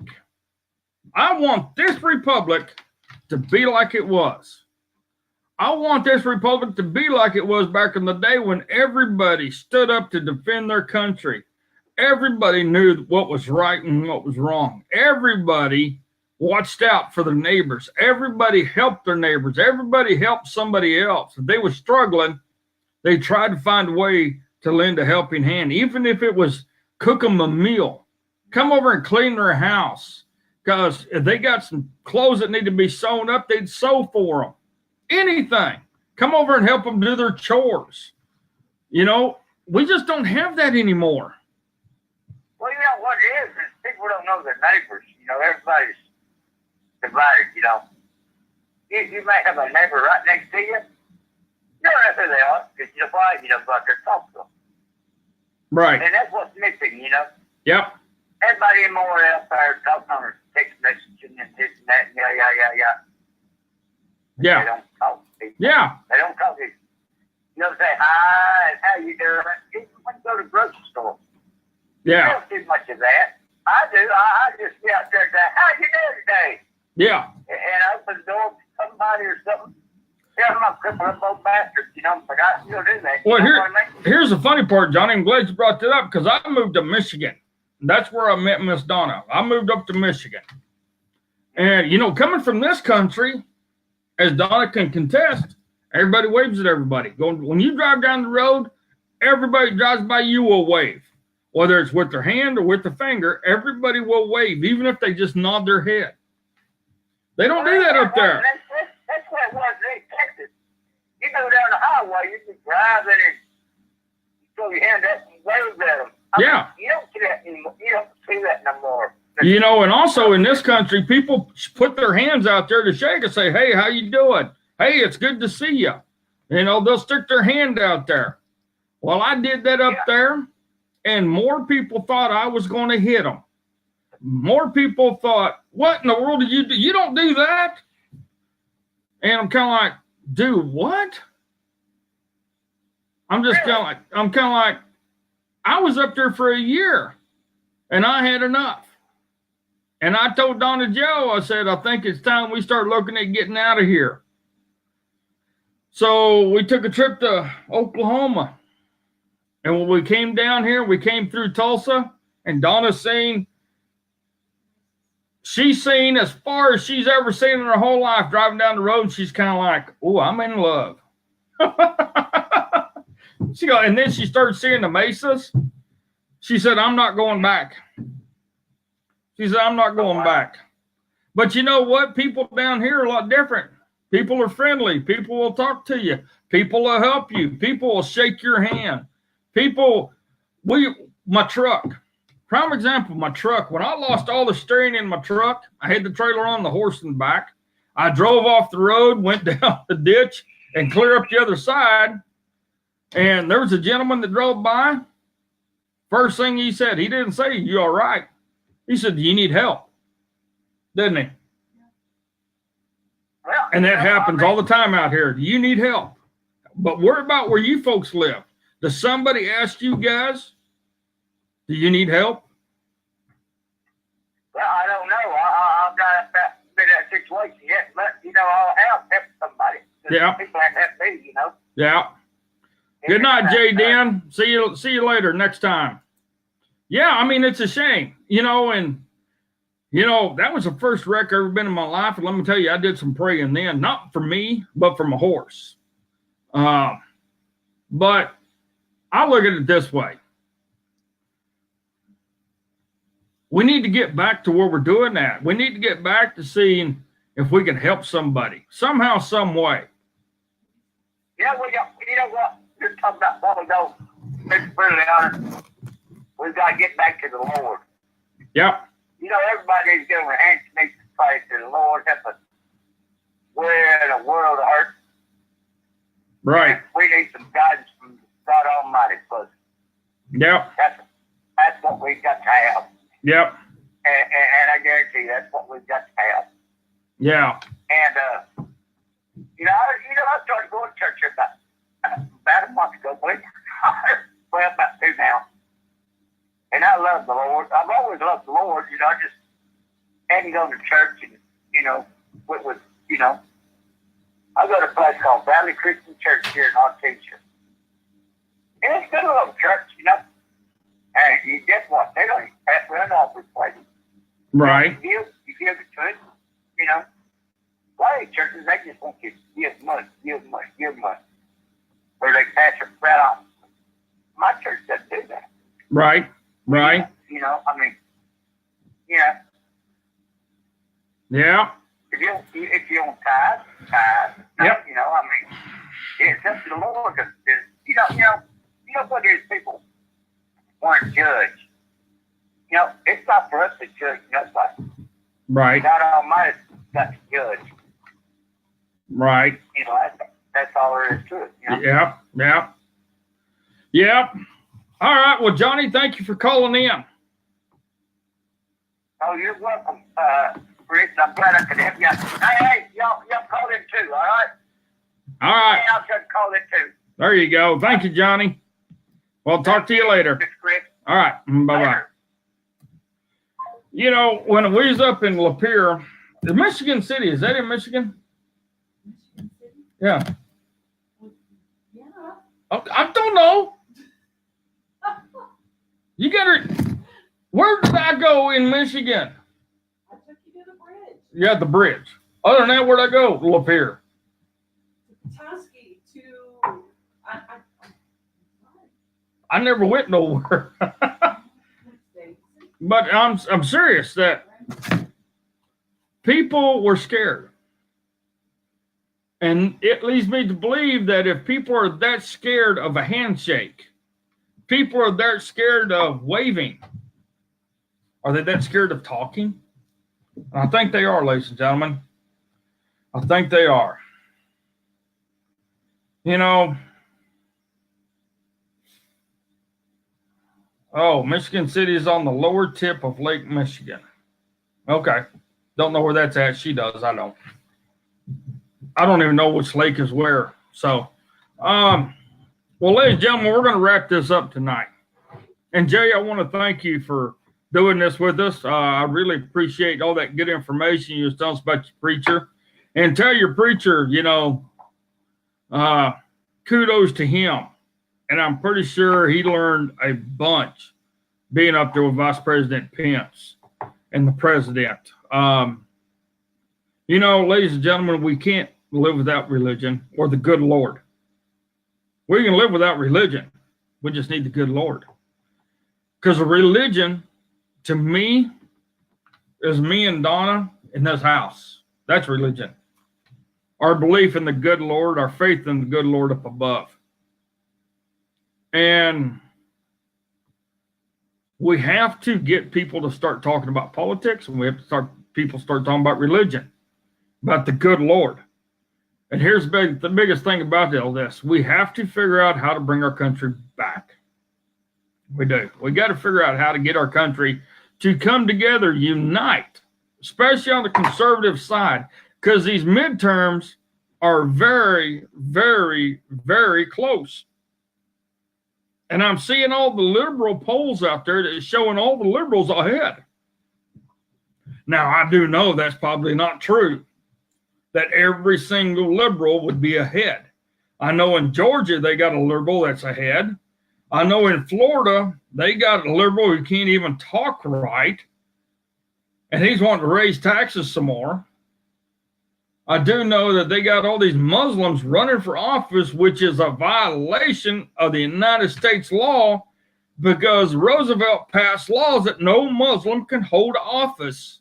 I want this republic to be like it was. I want this republic to be like it was back in the day when everybody stood up to defend their country. Everybody knew what was right and what was wrong. Everybody watched out for their neighbors. Everybody helped their neighbors. Everybody helped somebody else. If they were struggling, they tried to find a way to lend a helping hand, even if it was cook them a meal, come over and clean their house. Because if they got some clothes that need to be sewn up, they'd sew for them. Anything. Come over and help them do their chores. You know, we just don't have that anymore. Well, you know what it is people don't know their neighbors. You know, everybody's divided, you know. You may have a neighbor right next to you. You don't know who they are, because you know why? You don't go out there and talk to them. Right. And that's what's missing, you know. Yep. Everybody in more out there talking on their text messaging and this and that, and yeah. Yeah. They don't talk to people. Yeah. They don't talk to you. You know, say hi and how you doing. Even when you go to the grocery store. Yeah. I don't do much of that. I do. I just be out there and say, how you doing today? Yeah. And I open the door to somebody or something. Tell them I'm crippled up old bastard. You know, but I still do that. Well, you know what I mean? here's the funny part, Johnny. I'm glad you brought that up because I moved to Michigan. That's where I met Miss Donna. I moved up to Michigan. And, you know, coming from this country, as Donna can contest, everybody waves at everybody. When you drive down the road, everybody drives by you will wave. Whether it's with their hand or with the finger, everybody will wave, even if they just nod their head. They don't do that up there. That's what it was in Texas. You go down the highway, you be driving and you throw your hand up and wave at them. Yeah. You don't see that anymore. You don't see that no more. You know, and also in this country, people put their hands out there to shake and say, hey, how you doing? Hey, it's good to see you. You know, they'll stick their hand out there. Well, I did that up there, and more people thought I was going to hit them. More people thought, what in the world did you do? You don't do that. And I'm kind of like, do what? I'm kind of like, I was up there for a year, and I had enough. And I told Donna Joe, I said, I think it's time we start looking at getting out of here. So we took a trip to Oklahoma. And when we came down here, we came through Tulsa, and Donna's she's seen as far as she's ever seen in her whole life driving down the road. She's kind of like, oh, I'm in love. And then she started seeing the mesas. She said, I'm not going back. She said, I'm not going back. But you know what? People down here are a lot different. People are friendly. People will talk to you. People will help you. People will shake your hand. My truck. Prime example, my truck. When I lost all the steering in my truck, I had the trailer on, the horse in the back. I drove off the road, went down the ditch, and clear up the other side. And there was a gentleman that drove by. First thing he said, he didn't say, you all right? He said, do you need help? Didn't he? Well, And that happens all the time out here. Do you need help? But worry about where you folks live. Does somebody ask you guys, do you need help? Well, I don't know. I've not been in that situation yet, but, I'll help somebody. Yeah. People have helped me, Yeah. Good night, Jay Den. See you later next time. Yeah, I mean, it's a shame, that was the first wreck I've ever been in my life. And let me tell you, I did some praying then, not for me, but for my horse. But I look at it this way. We need to get back to where we're doing that. We need to get back to seeing if we can help somebody somehow, some way. Yeah, well, you know what? You're talking about what we go. Mr. Brutally honest. We've got to get back to the Lord. Yep. Everybody needs to give their hands to pray to the Lord. Help us. We're in a world of hurt. Right. We need some guidance from God Almighty, folks. Yep. That's what we've got to have. Yep. And I guarantee that's what we've got to have. Yeah. And, I started going to church here about a month ago, well, about 2 now. And I love the Lord. I've always loved the Lord. I just had to go to church and, I go to a place called Valley Christian Church here in Artesia. And it's a good little church, And you guess what? They don't even pass around off this place. Right. You give it to it, A lot of churches, they just want you to give money. Or they pass it right off. My church doesn't do that. Right. Yeah. Yeah. If you don't tithe. Yep. It's up to the Lord. What is people want to judge? It's not for us to judge nobody. Right. God Almighty's got to judge. Right. That's all there is to it. Yep. Yep. Yep. All right. Well, Johnny, thank you for calling in. Oh, you're welcome, Rich. I'm glad I could help you. Hey, y'all call in too, all right? All right. Hey, I'll just call in too. There you go. Thank you, Johnny. Well, talk to you later. Chris. All right. Bye-bye. When we was up in Lapeer, Michigan City, is that in Michigan? Michigan City? Yeah. Yeah. I don't know. You got to. Where did I go in Michigan? I took you to the bridge. Yeah, the bridge. Other than that, where'd I go? Lapeer. Petoskey to. I never went nowhere. But I'm serious that people were scared. And it leads me to believe that if people are that scared of a handshake, people are that scared of waving, are they that scared of talking? I think they are, ladies and gentlemen. I think they are. Michigan City is on the lower tip of Lake Michigan. Okay. Don't know where that's at. She does. I don't even know which lake is where. So, well, ladies and gentlemen, we're going to wrap this up tonight. And Jay, I want to thank you for doing this with us. I really appreciate all that good information you was telling us about your preacher. And tell your preacher, Kudos to him. And I'm pretty sure he learned a bunch being up there with Vice President Pence and the president. You know, ladies and gentlemen, we can't live without religion or the good Lord. We can live without religion. We just need the good Lord. Because a religion, to me, is me and Donna in this house. That's religion. Our belief in the good Lord, our faith in the good Lord up above. And we have to get people to start talking about politics, and we have to start talking about religion, about the good Lord. And here's the biggest thing about all this. We have to figure out how to bring our country back. We do. We got to figure out how to get our country to come together, unite, especially on the conservative side, because these midterms are very, very, very close. And I'm seeing all the liberal polls out there that is showing all the liberals ahead. Now, I do know that's probably not true, that every single liberal would be ahead. I know in Georgia, they got a liberal that's ahead. I know in Florida, they got a liberal who can't even talk right, and he's wanting to raise taxes some more. I do know that they got all these Muslims running for office, which is a violation of the United States law, because Roosevelt passed laws that no Muslim can hold office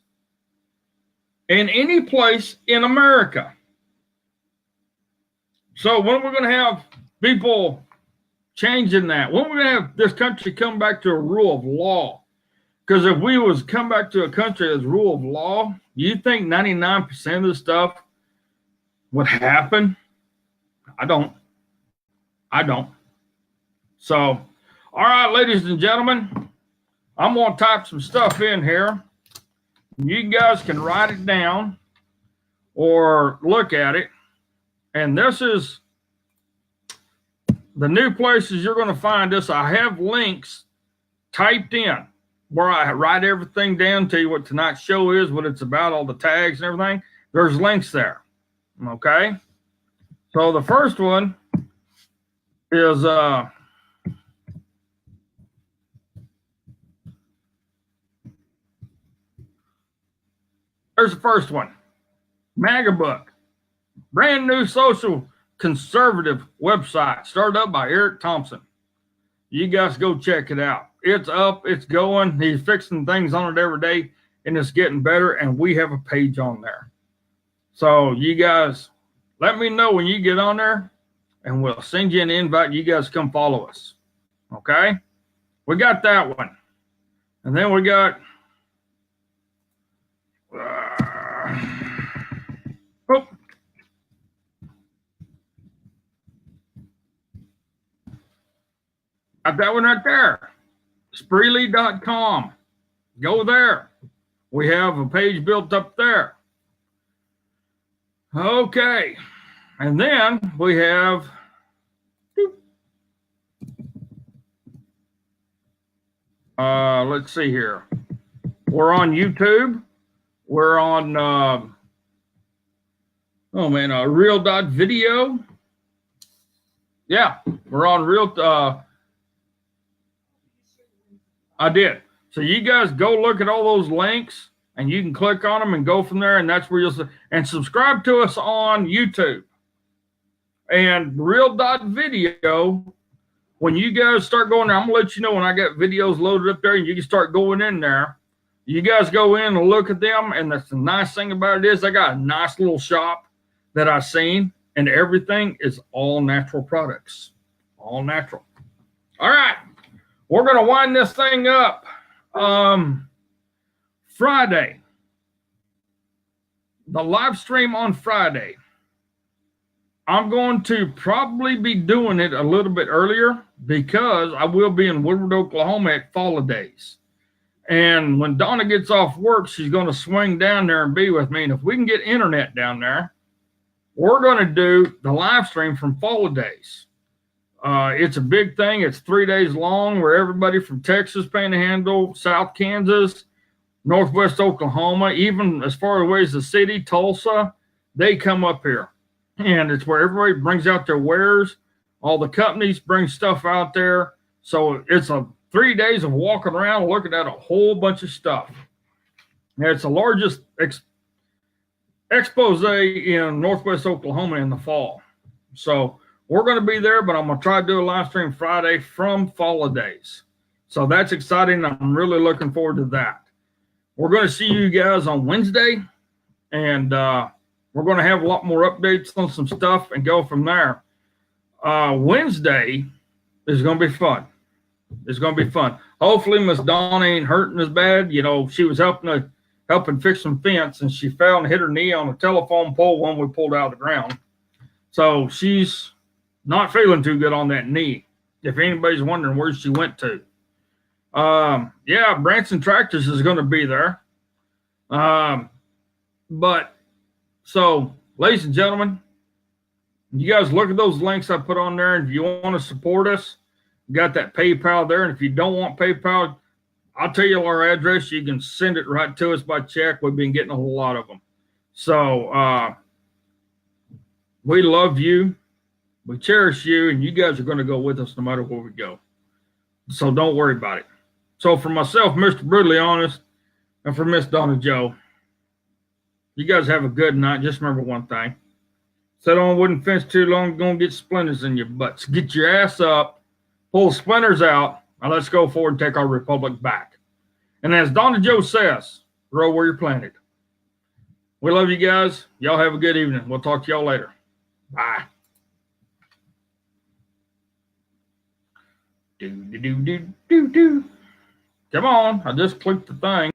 in any place in America. So when are we going to have people changing that? When are we going to have this country come back to a rule of law? Because if we was come back to a country as rule of law, you think 99% of the stuff would happen? I don't. So, all right, ladies and gentlemen, I'm going to type some stuff in here. You guys can write it down or look at it. And this is the new places you're going to find this. I have links typed in where I write everything down, tell you what tonight's show is, what it's about, all the tags and everything. There's links there. Okay. So the first one is there's the first one. MAGA book. Brand new social conservative website started up by Eric Thompson. You guys go check it out. It's up, it's going. He's fixing things on it every day, and it's getting better, and we have a page on there. So you guys let me know when you get on there, and we'll send you an invite. You guys come follow us. Okay? We got that one. And then we got got that one right there. Spreely.com. Go there. We have a page built up there. Okay. And then we have let's see here. We're on YouTube. We're on real.video. Yeah, we're on real I did. So you guys go look at all those links, and you can click on them and go from there, and that's where you'll see. And subscribe to us on YouTube. And real.video, when you guys start going there, I'm going to let you know when I got videos loaded up there, and you can start going in there. You guys go in and look at them, and that's the nice thing about it is I got a nice little shop that I've seen, and everything is all natural products. All natural. All right. We're going to wind this thing up Friday. The live stream on Friday. I'm going to probably be doing it a little bit earlier because I will be in Woodward, Oklahoma at Holidays. And when Donna gets off work, she's going to swing down there and be with me. And if we can get internet down there, we're going to do the live stream from Holidays. It's a big thing. It's 3 days long where everybody from Texas, Panhandle, South Kansas, Northwest Oklahoma, even as far away as the city, Tulsa, they come up here. and it's where everybody brings out their wares. All the companies bring stuff out there. So it's a 3 days of walking around looking at a whole bunch of stuff. And it's the largest expose in Northwest Oklahoma in the fall. So we're going to be there, but I'm going to try to do a live stream Friday from Fall Days. So that's exciting. I'm really looking forward to that. We're going to see you guys on Wednesday, and we're going to have a lot more updates on some stuff and go from there. Wednesday is going to be fun. It's going to be fun. Hopefully, Miss Dawn ain't hurting as bad. You know, she was helping fix some fence, and she fell and hit her knee on a telephone pole when we pulled out of the ground. So she's not feeling too good on that knee. If anybody's wondering where she went to. Yeah, Branson Tractors is going to be there. But so, ladies and gentlemen, you guys look at those links I put on there. And if you want to support us, you got that PayPal there. And if you don't want PayPal, I'll tell you our address. You can send it right to us by check. We've been getting a whole lot of them. So we love you. We cherish you. And you guys are going to go with us no matter where we go. So don't worry about it. So for myself, Mr. Brutally Honest, and for Miss Donna Joe, you guys have a good night. Just remember one thing. Sit on a wooden fence too long, you're going to get splinters in your butts. Get your ass up, pull the splinters out, and let's go forward and take our republic back. And as Donna Joe says, grow where you're planted. We love you guys. Y'all have a good evening. We'll talk to y'all later. Bye. Do. Come on. I just clicked the thing.